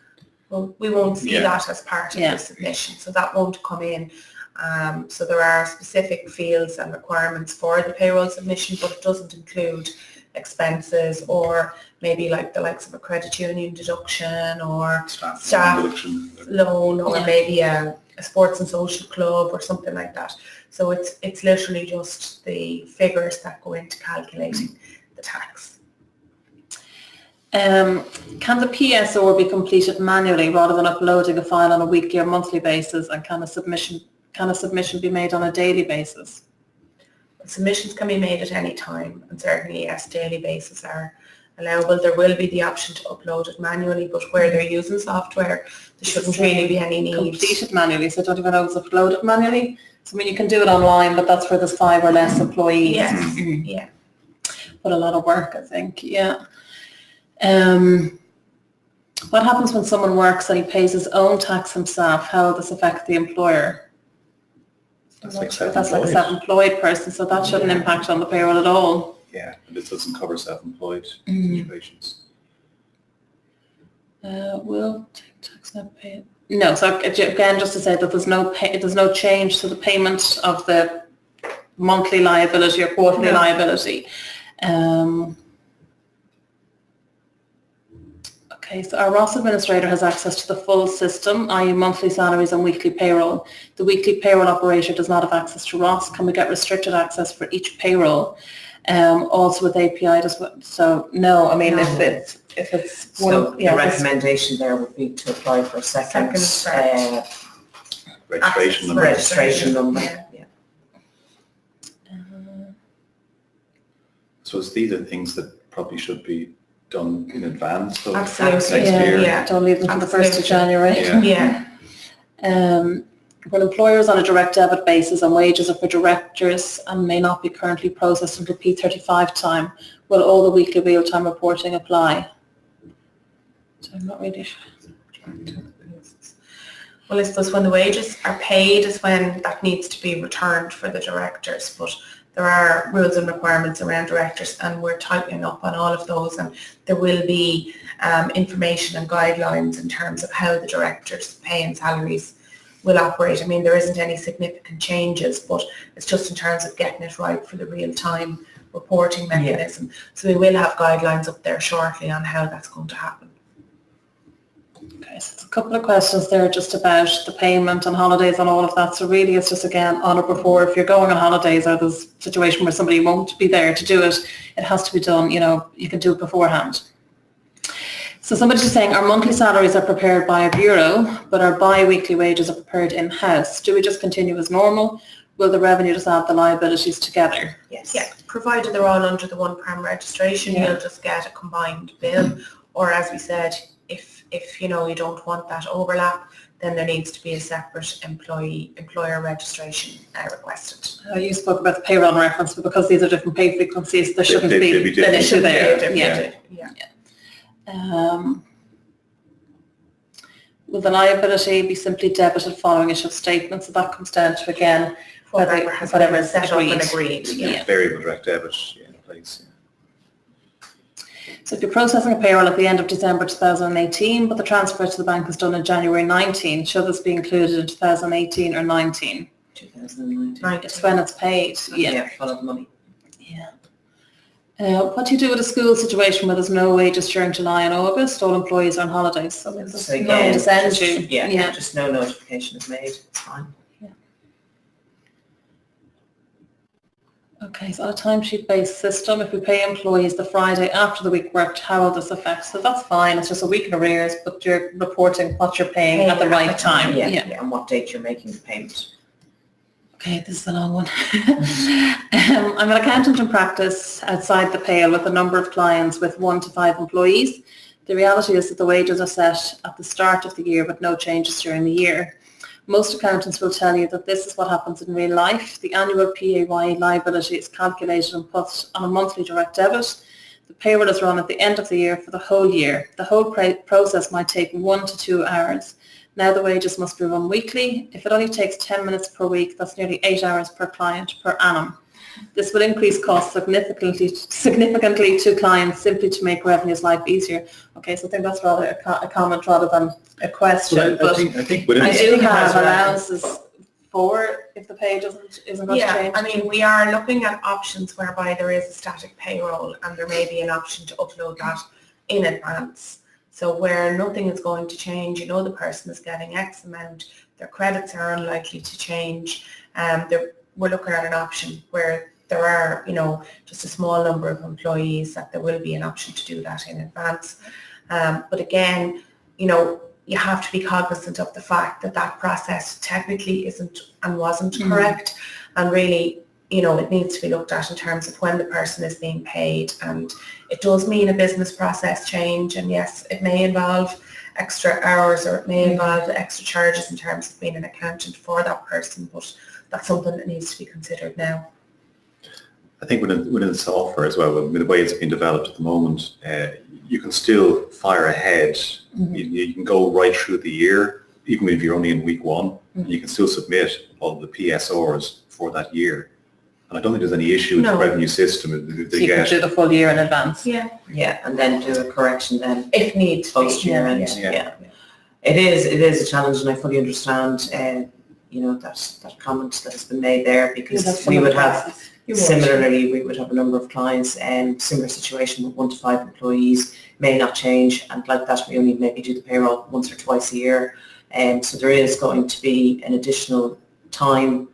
Well, we won't see that as part of the submission, so that won't come in. So there are specific fields and requirements for the payroll submission, but it doesn't include expenses or maybe like the likes of a credit union deduction or staff loan or maybe a sports and social club or something like that. So it's literally just the figures that go into calculating the tax. Can the PSO be completed manually rather than uploading a file on a weekly or monthly basis, and can a submission be made on a daily basis? Submissions can be made at any time, and certainly yes, daily basis are allowable. There will be the option to upload it manually, but where they're using software, there shouldn't really be any need. Completed manually, so I don't even know if it's uploaded manually. So I mean, you can do it online, but that's where there's 5 or less employees. Yes, yeah. But a lot of work, I think, yeah. What happens when someone works and he pays his own tax himself? How will this affect the employer? That's like That's like a self-employed person, so that shouldn't impact on the payroll at all. Yeah, but this doesn't cover self-employed situations. Will take tax not paid. No, so again, just to say that there's no change to the payment of the monthly liability or quarterly liability. Okay, so our Ross administrator has access to the full system, i.e. monthly salaries and weekly payroll. The weekly payroll operator does not have access to Ross. Can we get restricted access for each payroll? Also with API, so no, I mean, if it's So the recommendation there would be to apply for a second registration number. Yeah. So these are things that probably should be done in advance of Absolutely. next year. Yeah. Don't leave them to the 1st of January. Yeah. When employers on a direct debit basis and wages are for directors and may not be currently processed until P35 time, will all the weekly real-time reporting apply? So I'm not really sure. Well, I suppose when the wages are paid is when that needs to be returned for the directors, but there are rules and requirements around directors and we're tightening up on all of those, and there will be information and guidelines in terms of how the directors' pay and salaries will operate. I mean, there isn't any significant changes, but it's just in terms of getting it right for the real-time reporting mechanism. Yeah. So we will have guidelines up there shortly on how that's going to happen. Okay, so there's a couple of questions there just about the payment and holidays and all of that. So really it's just, again, on or before, if you're going on holidays or there's a situation where somebody won't be there to do it, it has to be done, you can do it beforehand. So somebody's just saying our monthly salaries are prepared by a bureau, but our bi-weekly wages are prepared in-house. Do we just continue as normal? Will the revenue just add the liabilities together? Yes. Yeah, provided they're all under the one prem registration, you'll just get a combined bill. Or as we said, if you don't want that overlap, then there needs to be a separate employer registration requested. You spoke about the payroll reference, but because these are different pay frequencies, there shouldn't be an issue there. Yeah. Will the liability be simply debited following issue of statement? So that comes down to, again, whatever is set up and agreed. Yeah. Variable direct debit in place. So if you're processing a payroll at the end of December 2018, but the transfer to the bank was done in January 19, should this be included in 2018 or 19? 2019. It's when it's paid. Yeah, follow the money. Yeah. What do you do with a school situation where there's no wages during July and August? All employees are on holidays. So again, just just no notification is made. It's fine. Yeah. Okay, so on a timesheet-based system, if we pay employees the Friday after the week worked, how will this affect? So that's fine. It's just a week in arrears, but you're reporting what you're paying at the right time. Yeah, and what date you're making the payment. Okay, this is a long one. I'm an accountant in practice outside the Pale with a number of clients with 1 to 5 employees. The reality is that the wages are set at the start of the year with no changes during the year. Most accountants will tell you that this is what happens in real life. The annual PAYE liability is calculated and put on a monthly direct debit. The payroll is run at the end of the year for the whole year. The whole process might take 1 to 2 hours. Now the wages must be run weekly. If it only takes 10 minutes per week, that's nearly 8 hours per client per annum. This will increase costs significantly to clients simply to make revenues life easier. Okay, so I think that's rather a comment rather than a question. Well, I think I do have allowances for if the pay isn't going to change. I mean, we are looking at options whereby there is a static payroll and there may be an option to upload that in advance. So where nothing is going to change, the person is getting X amount, their credits are unlikely to change. We're looking at an option where there are, just a small number of employees that there will be an option to do that in advance. But again, you have to be cognizant of the fact that that process technically isn't and wasn't correct. And really, you know, it needs to be looked at in terms of when the person is being paid, and it does mean a business process change, and yes, it may involve extra hours or it may involve extra charges in terms of being an accountant for that person, but that's something that needs to be considered now. I think within the software as well, with the way it's being developed at the moment, you can still fire ahead. You can go right through the year, even if you're only in week one, and you can still submit all the PSRs for that year. And I don't think there's any issue with the revenue system. So you can do the full year in advance. Yeah, and then do a correction then if needs post year end. Yeah. It is a challenge, and I fully understand you know, that comment that has been made there, because we would have similarly, we would have a number of clients and similar situation with 1 to 5 employees, may not change, and like that we only maybe do the payroll once or twice a year. So there is going to be an additional time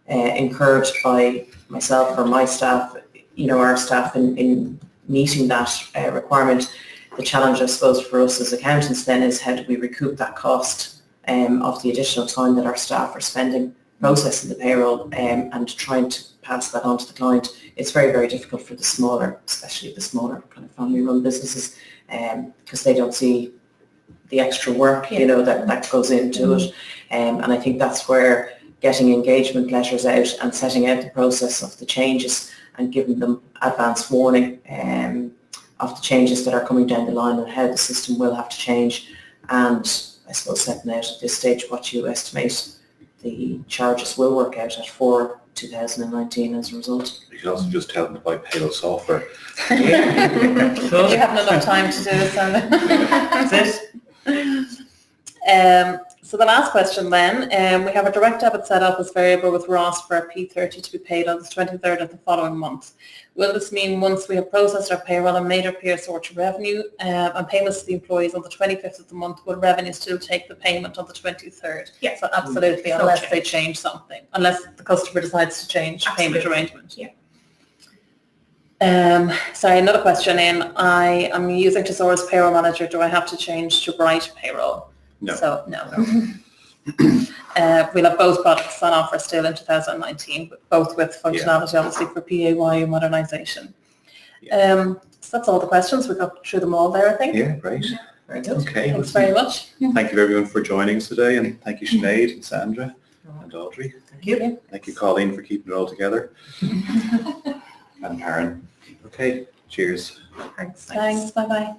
incurred by myself or my staff, you know, our staff in meeting that requirement. The challenge, I suppose, for us as accountants then is how do we recoup that cost of the additional time that our staff are spending processing the payroll and trying to pass that on to the client. It's very, very difficult for the smaller, especially the smaller kind of family-run businesses, because they don't see the extra work, you know, that goes into it. And I think that's where getting engagement letters out and setting out the process of the changes and giving them advance warning of the changes that are coming down the line and how the system will have to change. And I suppose setting out at this stage what you estimate the charges will work out at for 2019 as a result. You can also just tell them to buy payroll software. You haven't enough time to do it, Sandra. That's it. So the last question then, we have a direct debit set up as variable with Ross for a P30 to be paid on the 23rd of the following month. Will this mean once we have processed our payroll and made our PSR to revenue and payments to the employees on the 25th of the month, will revenue still take the payment on the 23rd? Yes. So absolutely, unless they change something, unless the customer decides to change payment arrangement. Yeah. Sorry, another question in. I am using Thesaurus Payroll Manager. Do I have to change to Bright Payroll? No. So, no. We'll have both products on offer still in 2019, both with functionality obviously for PAYE Modernisation. So that's all the questions. We got through them all there, I think. Yeah, great. Very good. Okay. Thanks very much. Thank you everyone for joining us today, and thank you Sinead and Sandra and Audrey. Thank you. Thank you Colleen for keeping it all together. And Karen. Okay, cheers. Thanks. Bye-bye.